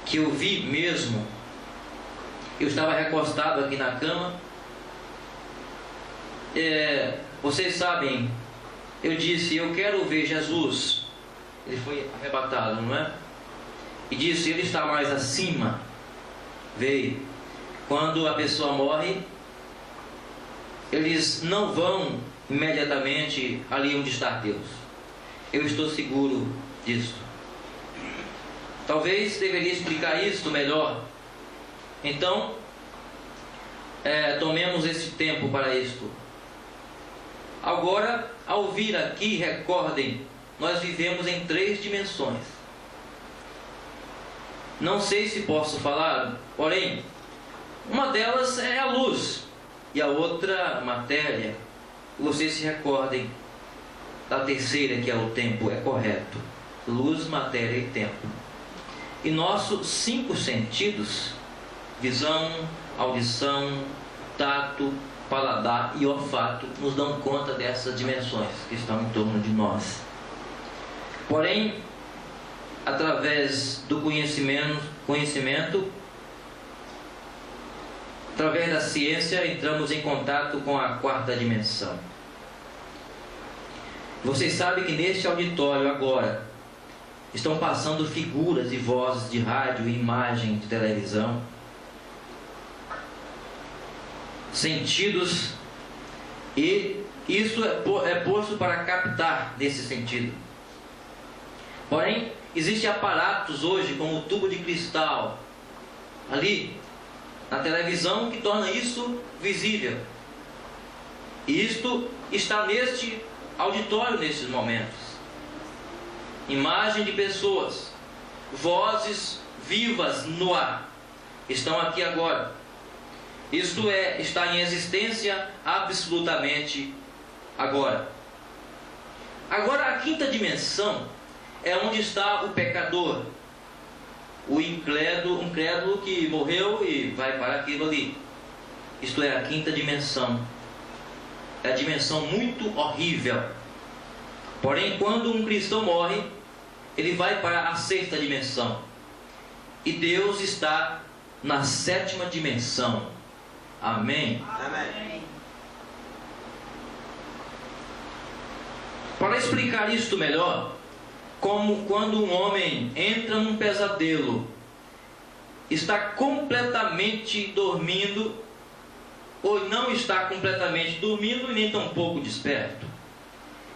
que eu vi mesmo. Eu estava recostado aqui na cama. Vocês sabem, eu disse: eu quero ver Jesus. Ele foi arrebatado, não é? E disse: ele está mais acima. Veio. Quando a pessoa morre, eles não vão imediatamente ali onde está Deus. Eu estou seguro disso. Talvez deveria explicar isso melhor. Então, tomemos esse tempo para isto. Agora, ao vir aqui, recordem, nós vivemos em 3 dimensões. Não sei se posso falar, porém, uma delas é a luz e a outra matéria. Vocês se recordem da terceira, que é o tempo, é correto. Luz, matéria e tempo. E nossos 5 sentidos, visão, audição, tato, paladar e olfato, nos dão conta dessas dimensões que estão em torno de nós. Porém, através do conhecimento, através da ciência, entramos em contato com a 4ª dimensão. Vocês sabem que neste auditório agora estão passando figuras e vozes de rádio, imagem, de televisão, sentidos, e isso é posto para captar nesse sentido. Porém, existem aparatos hoje, como o tubo de cristal, ali na televisão, que torna isso visível. E isto está neste auditório nesses momentos. Imagem de pessoas, vozes vivas no ar, estão aqui agora. Isto está em existência absolutamente agora. Agora, a 5ª dimensão é onde está o pecador, o incrédulo que morreu e vai para aquilo ali. Isto é a 5ª dimensão. É a dimensão muito horrível. Porém, quando um cristão morre, ele vai para a 6ª dimensão. E Deus está na 7ª dimensão. Amém? Amém. Para explicar isto melhor, como quando um homem entra num pesadelo, está completamente dormindo, ou não está completamente dormindo e nem tampouco desperto.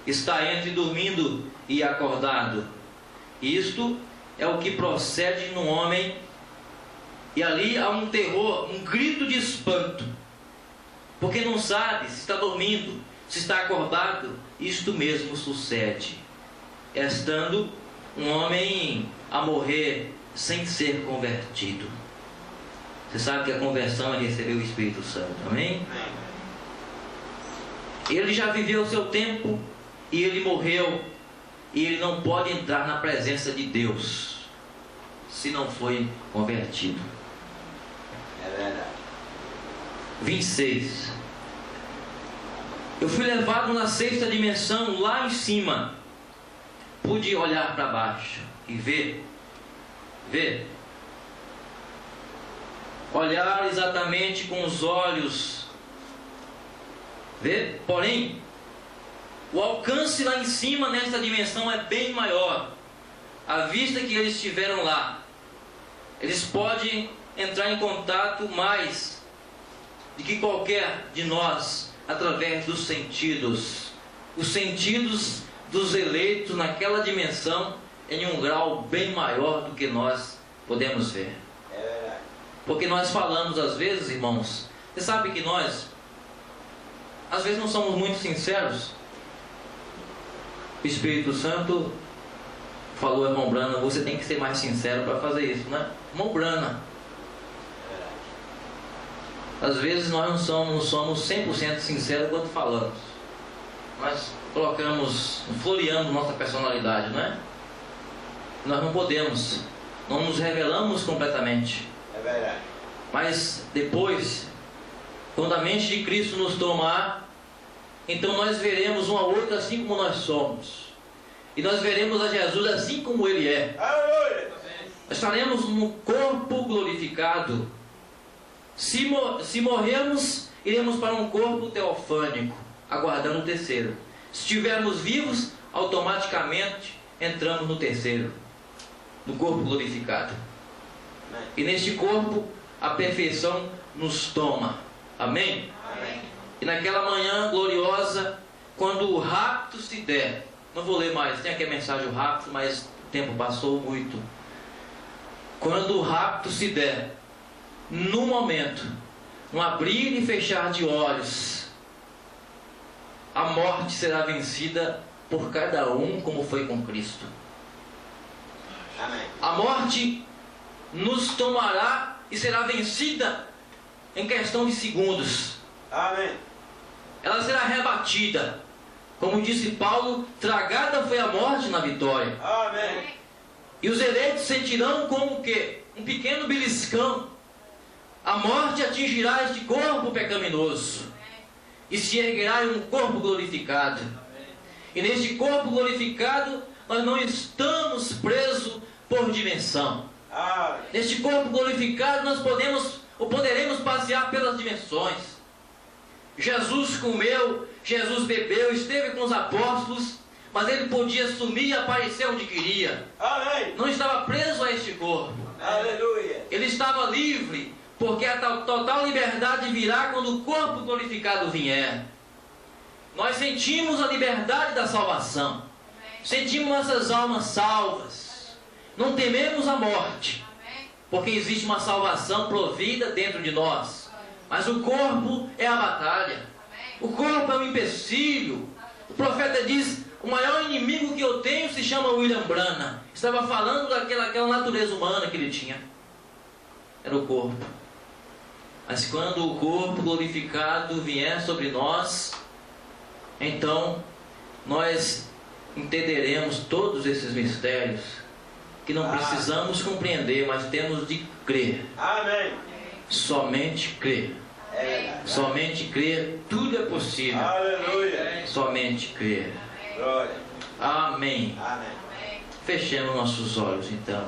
Está entre dormindo e acordado. Isto é o que procede num homem, e ali há um terror, um grito de espanto, porque não sabe se está dormindo, se está acordado. Isto mesmo sucede, estando um homem a morrer sem ser convertido. Você sabe que a conversão é receber o Espírito Santo, amém? Ele já viveu o seu tempo e ele morreu, e ele não pode entrar na presença de Deus se não foi convertido. É verdade. 26. Eu fui levado na 6ª dimensão, lá em cima. Pude olhar para baixo e ver. Olhar exatamente com os olhos. Ver. Porém, o alcance lá em cima nesta dimensão é bem maior. A vista que eles tiveram lá, eles podem entrar em contato mais do que qualquer de nós, através dos sentidos. Os sentidos dos eleitos naquela dimensão em um grau bem maior do que nós podemos ver. É verdade. Porque nós falamos às vezes, irmãos, você sabe que nós às vezes não somos muito sinceros. O Espírito Santo falou a irmão Brana, você tem que ser mais sincero para fazer isso, né? Irmão Brana, às vezes nós não somos 100% sinceros quando falamos. Nós floreamos nossa personalidade, não é? Nós não podemos, não nos revelamos completamente. É verdade. Mas depois, quando a mente de Cristo nos tomar, então nós veremos um ao outro assim como nós somos. E nós veremos a Jesus assim como Ele é. Aleluia. Nós estaremos no corpo glorificado. Se morrermos, iremos para um corpo teofânico, aguardando o terceiro. Se estivermos vivos, automaticamente entramos no terceiro, no corpo glorificado. E neste corpo, a perfeição nos toma. Amém? Amém. E naquela manhã gloriosa, quando o rapto se der, não vou ler mais, tem aqui a mensagem do rapto, mas o tempo passou muito. Quando o rapto se der, no momento, no abrir e fechar de olhos, a morte será vencida por cada um, como foi com Cristo. Amém. A morte nos tomará e será vencida em questão de segundos. Amém. Ela será rebatida. Como disse Paulo, tragada foi a morte na vitória. Amém. E os eleitos sentirão como o quê? Um pequeno beliscão. A morte atingirá este corpo pecaminoso. E se erguerá em um corpo glorificado. E neste corpo glorificado, nós não estamos presos por dimensão. Neste corpo glorificado, nós poderemos passear pelas dimensões. Jesus comeu, Jesus bebeu, esteve com os apóstolos, mas ele podia sumir e aparecer onde queria. Amém. Não estava preso a este corpo. Aleluia. Ele estava livre, porque a total liberdade virá quando o corpo glorificado vier. Nós sentimos a liberdade da salvação. Sentimos nossas almas salvas. Não tememos a morte, porque existe uma salvação provida dentro de nós. Mas o corpo é a batalha. O corpo é o empecilho. O profeta diz: o maior inimigo que eu tenho se chama William Branham. Estava falando daquela natureza humana que ele tinha. Era o corpo. Mas quando o corpo glorificado vier sobre nós, então nós entenderemos todos esses mistérios que não precisamos compreender, mas temos de crer. Amém. Somente crer. Somente crer, tudo é possível. Aleluia. Somente crer. Glória. Amém. Amém. Fechemos nossos olhos então.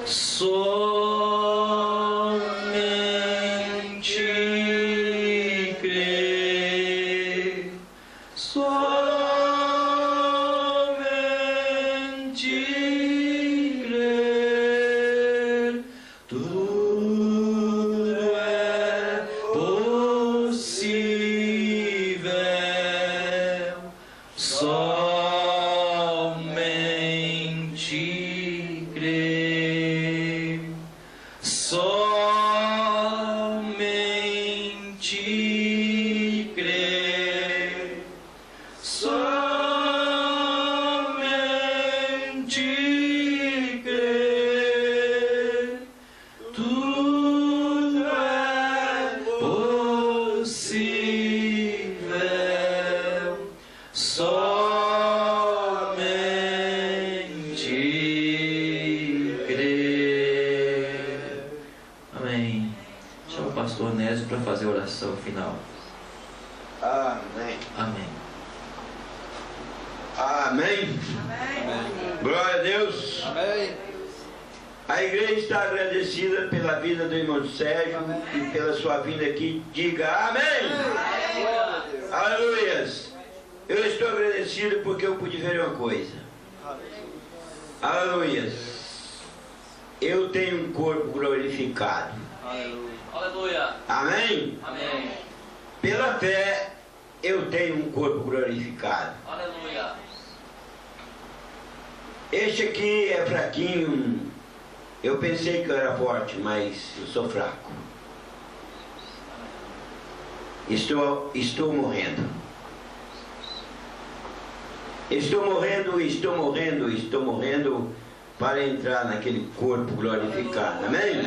Somente crer. Somente crer. Tudo é possível. Somente crer. Somente crer. Somente crer. Tudo é possível. Somente crer. Amém. Chama o pastor Nésio para fazer a oração final. Amém. Amém. Amém. Glória a Deus. Amém. A igreja está agradecida pela vida do irmão Sérgio e pela sua vinda aqui. Diga amém. Aleluias. Eu estou agradecido porque eu pude ver uma coisa. Aleluias. Eu tenho um corpo glorificado. Aleluia. Amém? Amém. Pela fé, eu tenho um corpo glorificado. Aleluia. Este aqui é fraquinho. Eu pensei que eu era forte, mas eu sou fraco. Estou morrendo. Estou morrendo para entrar naquele corpo glorificado. Amém?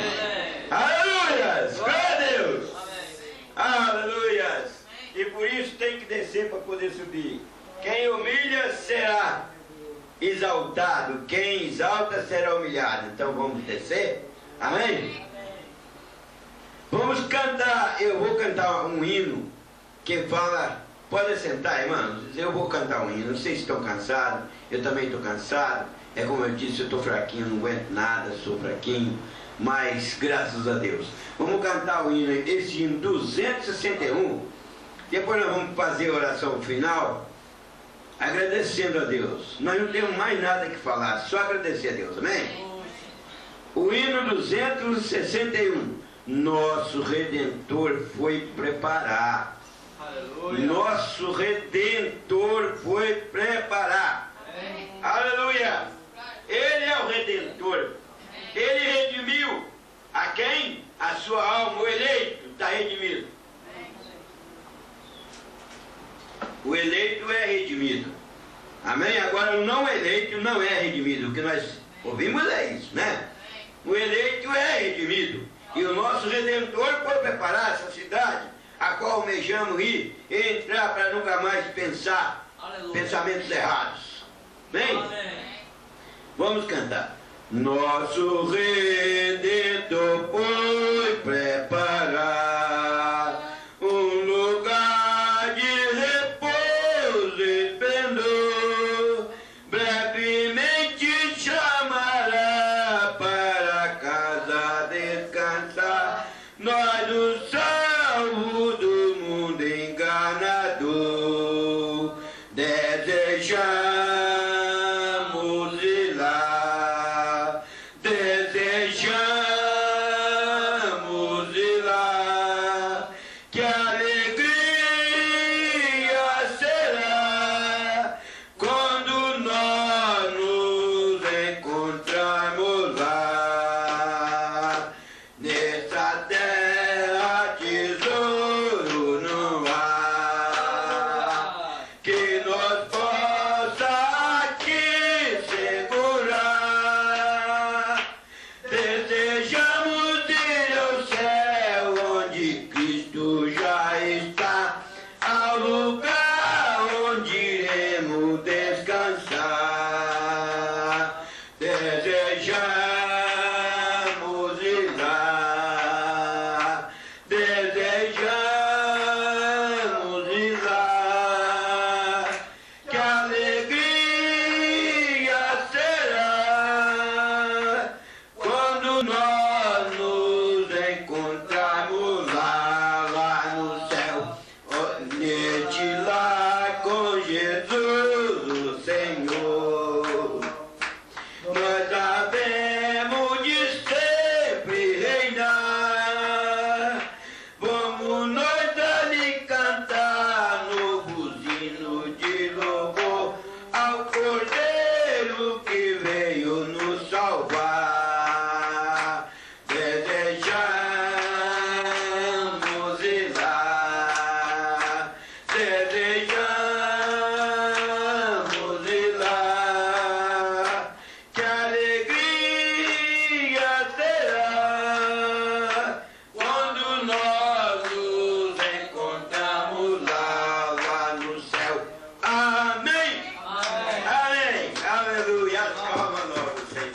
Aleluias! Glória a Deus! Aleluias! E por isso tem que descer para poder subir. Quem humilha será exaltado, quem exalta será humilhado. Então vamos descer? Amém? Vamos cantar. Eu vou cantar um hino que fala. Pode sentar, irmãos. Eu vou cantar um hino. Não sei se estão cansados. Eu também estou cansado. É como eu disse, eu estou fraquinho, não aguento nada, sou fraquinho. Mas graças a Deus. Vamos cantar o hino, esse hino 261. Depois nós vamos fazer a oração final, agradecendo a Deus. Nós não temos mais nada que falar, só agradecer a Deus, amém? O hino 261. Nosso Redentor foi preparar. Aleluia. Nosso Redentor foi preparar. Amém. Aleluia. Ele é o Redentor. Ele redimiu a quem? A sua alma, o eleito está redimido. O eleito é redimido. Amém? Agora o não eleito não é redimido. O que nós ouvimos é isso, né? O eleito é redimido. E o nosso Redentor foi preparar essa cidade, a qual almejamos ir e entrar para nunca mais pensar. Aleluia. Pensamentos errados. Amém? Amém. Vamos cantar. Nosso Redentor foi preparar um lugar de repouso e esplendor. Brevemente chamará para casa descansar. Nós, o salvo do mundo enganador, desejamos ir lá, desejamos ir lá, que alegria será quando nós nos encontrarmos lá. Nessa terra tesouro não há que nós possa aqui segurar. Desejamos ir ao céu onde Cristo já está, ao lugar onde iremos descansar. Desejamos ir lá, desejamos ir lá, que alegria será quando nós nos encontrarmos lá no céu, onde lá com Jesus, o Senhor. Nós havemos de sempre reinar. Vamos nós ali cantar no buzino de louvor ao Cordeiro que veio nos salvar. Desejamos ir lá, desejamos ir lá, que alegria será quando nós nos encontramos lá no céu. Amém. Amém. Aleluia. Calma logo, Senhor.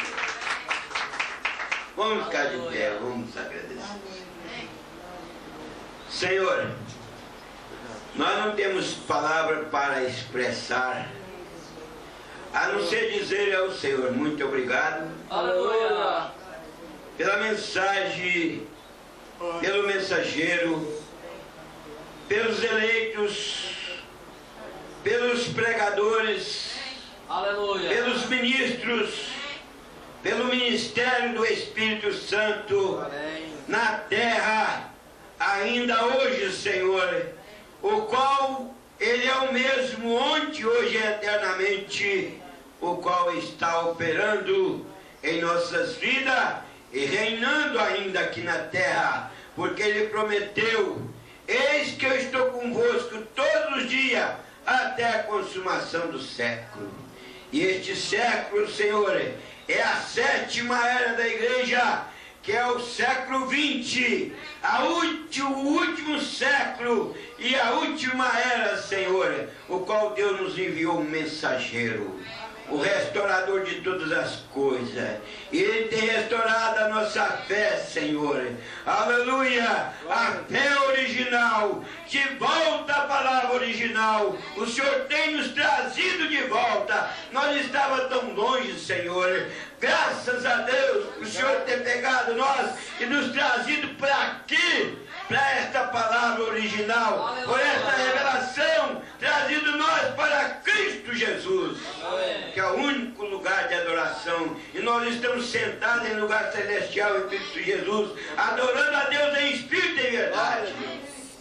Vamos ficar de pé, vamos agradecer. Senhor, nós não temos palavra para expressar, a não ser dizer ao Senhor muito obrigado Aleluia. pela mensagem, pelo mensageiro, pelos eleitos, pelos pregadores, Aleluia. pelos ministros, pelo ministério do Espírito Santo na terra, ainda hoje, Senhor, o qual Ele é o mesmo ontem, hoje e eternamente, o qual está operando em nossas vidas e reinando ainda aqui na terra, porque Ele prometeu: eis que eu estou convosco todos os dias até a consumação do século. E este século, Senhor, é a 7ª era da igreja, que é o século 20, o último século e a última era, Senhor, o qual Deus nos enviou um mensageiro, o restaurador de todas as coisas. E Ele tem restaurado a nossa fé, Senhor. Aleluia! A fé original, de volta à palavra original. O Senhor tem nos trazido de volta. Nós estávamos tão longe, Senhor. Graças a Deus, o Senhor ter pegado nós e nos trazido para aqui, para esta palavra original, por esta revelação, trazido nós para Cristo Jesus, que é o único lugar de adoração. E nós estamos sentados em lugar celestial em Cristo Jesus, adorando a Deus em espírito e verdade,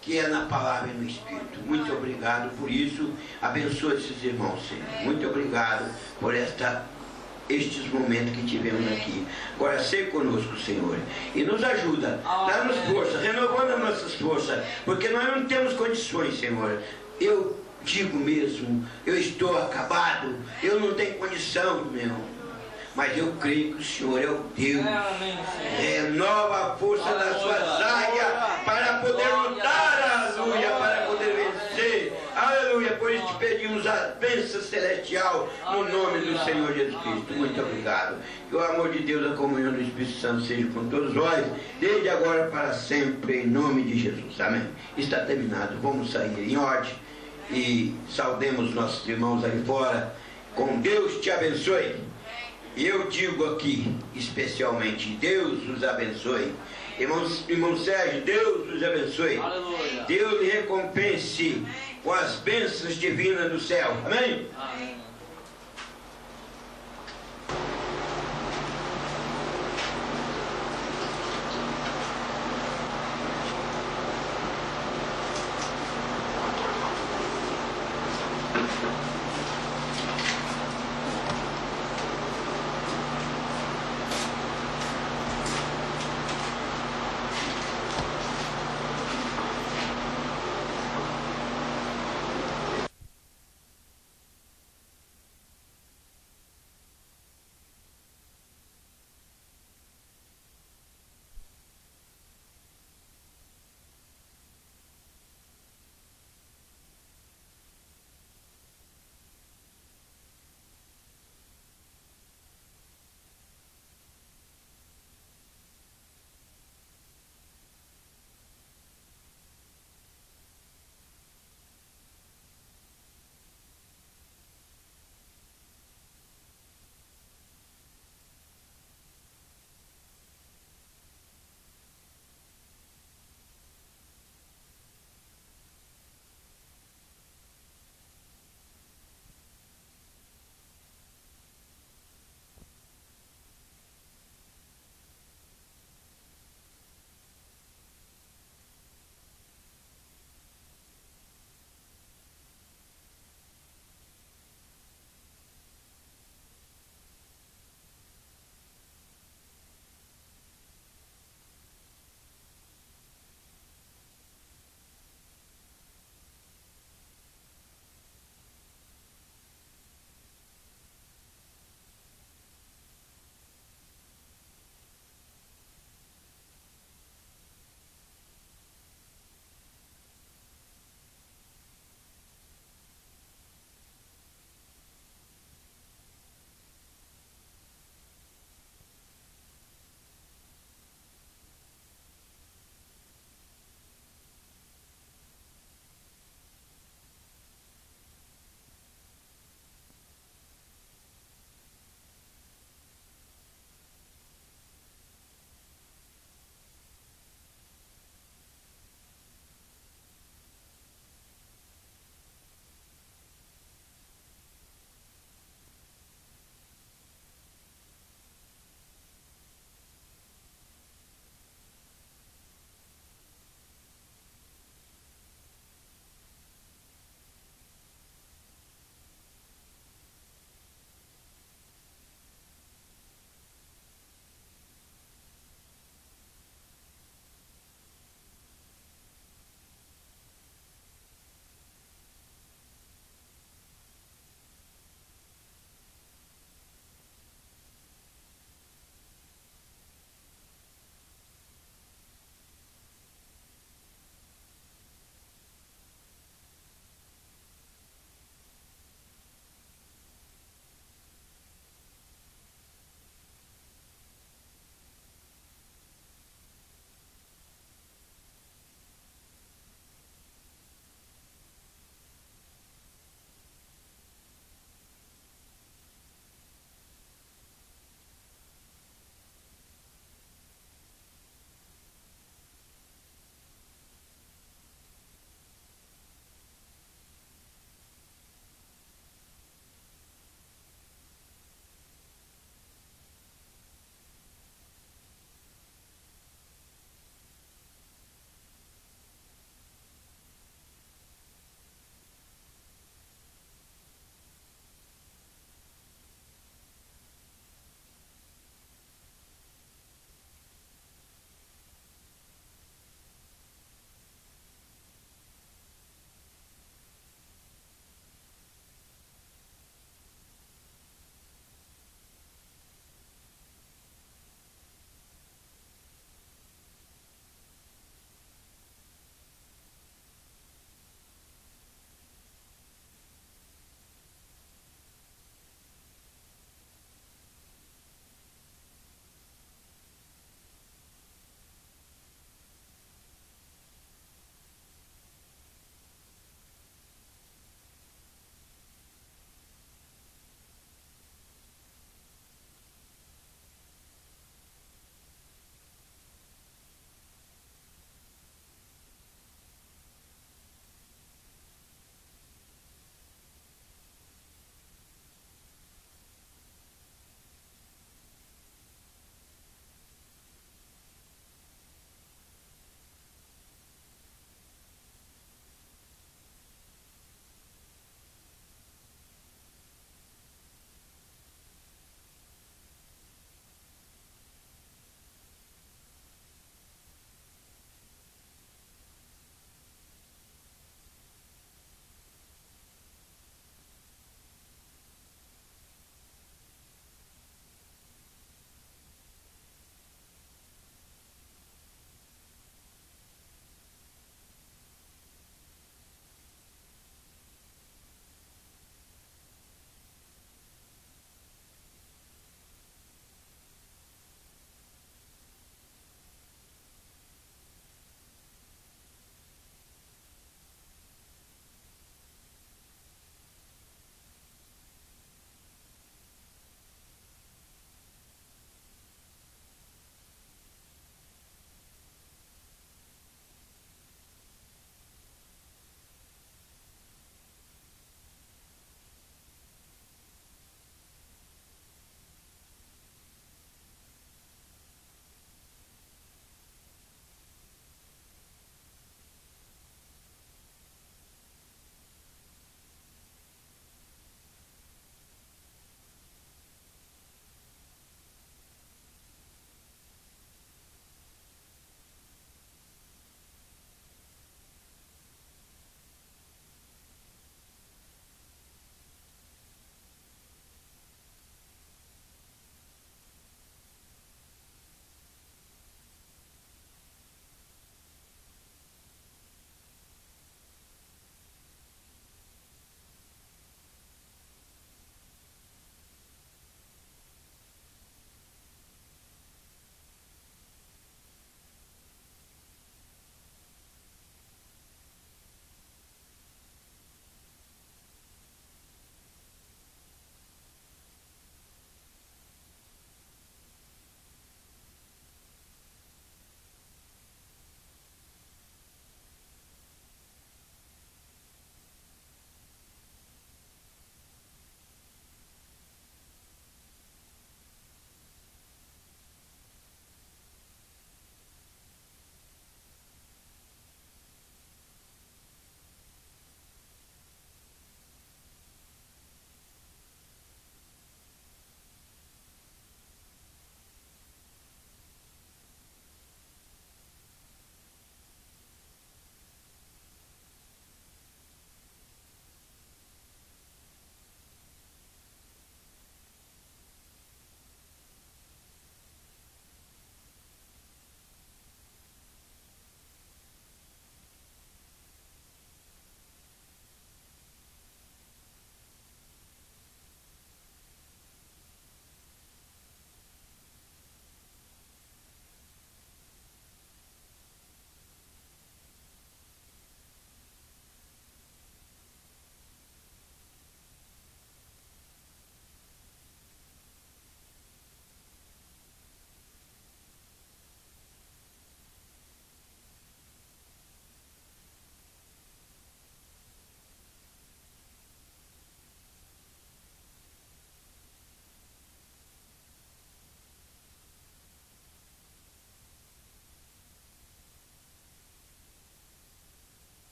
que é na palavra e no espírito. Muito obrigado por isso. Abençoa esses irmãos, Senhor. Muito obrigado por estes momentos que tivemos aqui. Agora, seja conosco, Senhor, e nos ajuda, dá-nos força, renovando as nossas forças, porque nós não temos condições, Senhor. Eu digo mesmo, eu estou acabado, eu não tenho condição, meu. Mas eu creio que o Senhor é o Deus. Renova a força das suas águias para poder lutar, aleluia, para poder vencer, aleluia. Por isso te pedimos a das bênçãos celestiais no nome do Senhor Jesus Cristo. Muito obrigado. Que o amor de Deus, a comunhão do Espírito Santo seja com todos nós, desde agora para sempre, em nome de Jesus. Amém. Está terminado. Vamos sair em ordem e saudemos nossos irmãos ali fora. Com Deus te abençoe. E eu digo aqui, especialmente, Deus os abençoe. Irmão Sérgio, Deus os abençoe. Aleluia. Deus lhe recompense com as bênçãos divinas do céu. Amém? Amém.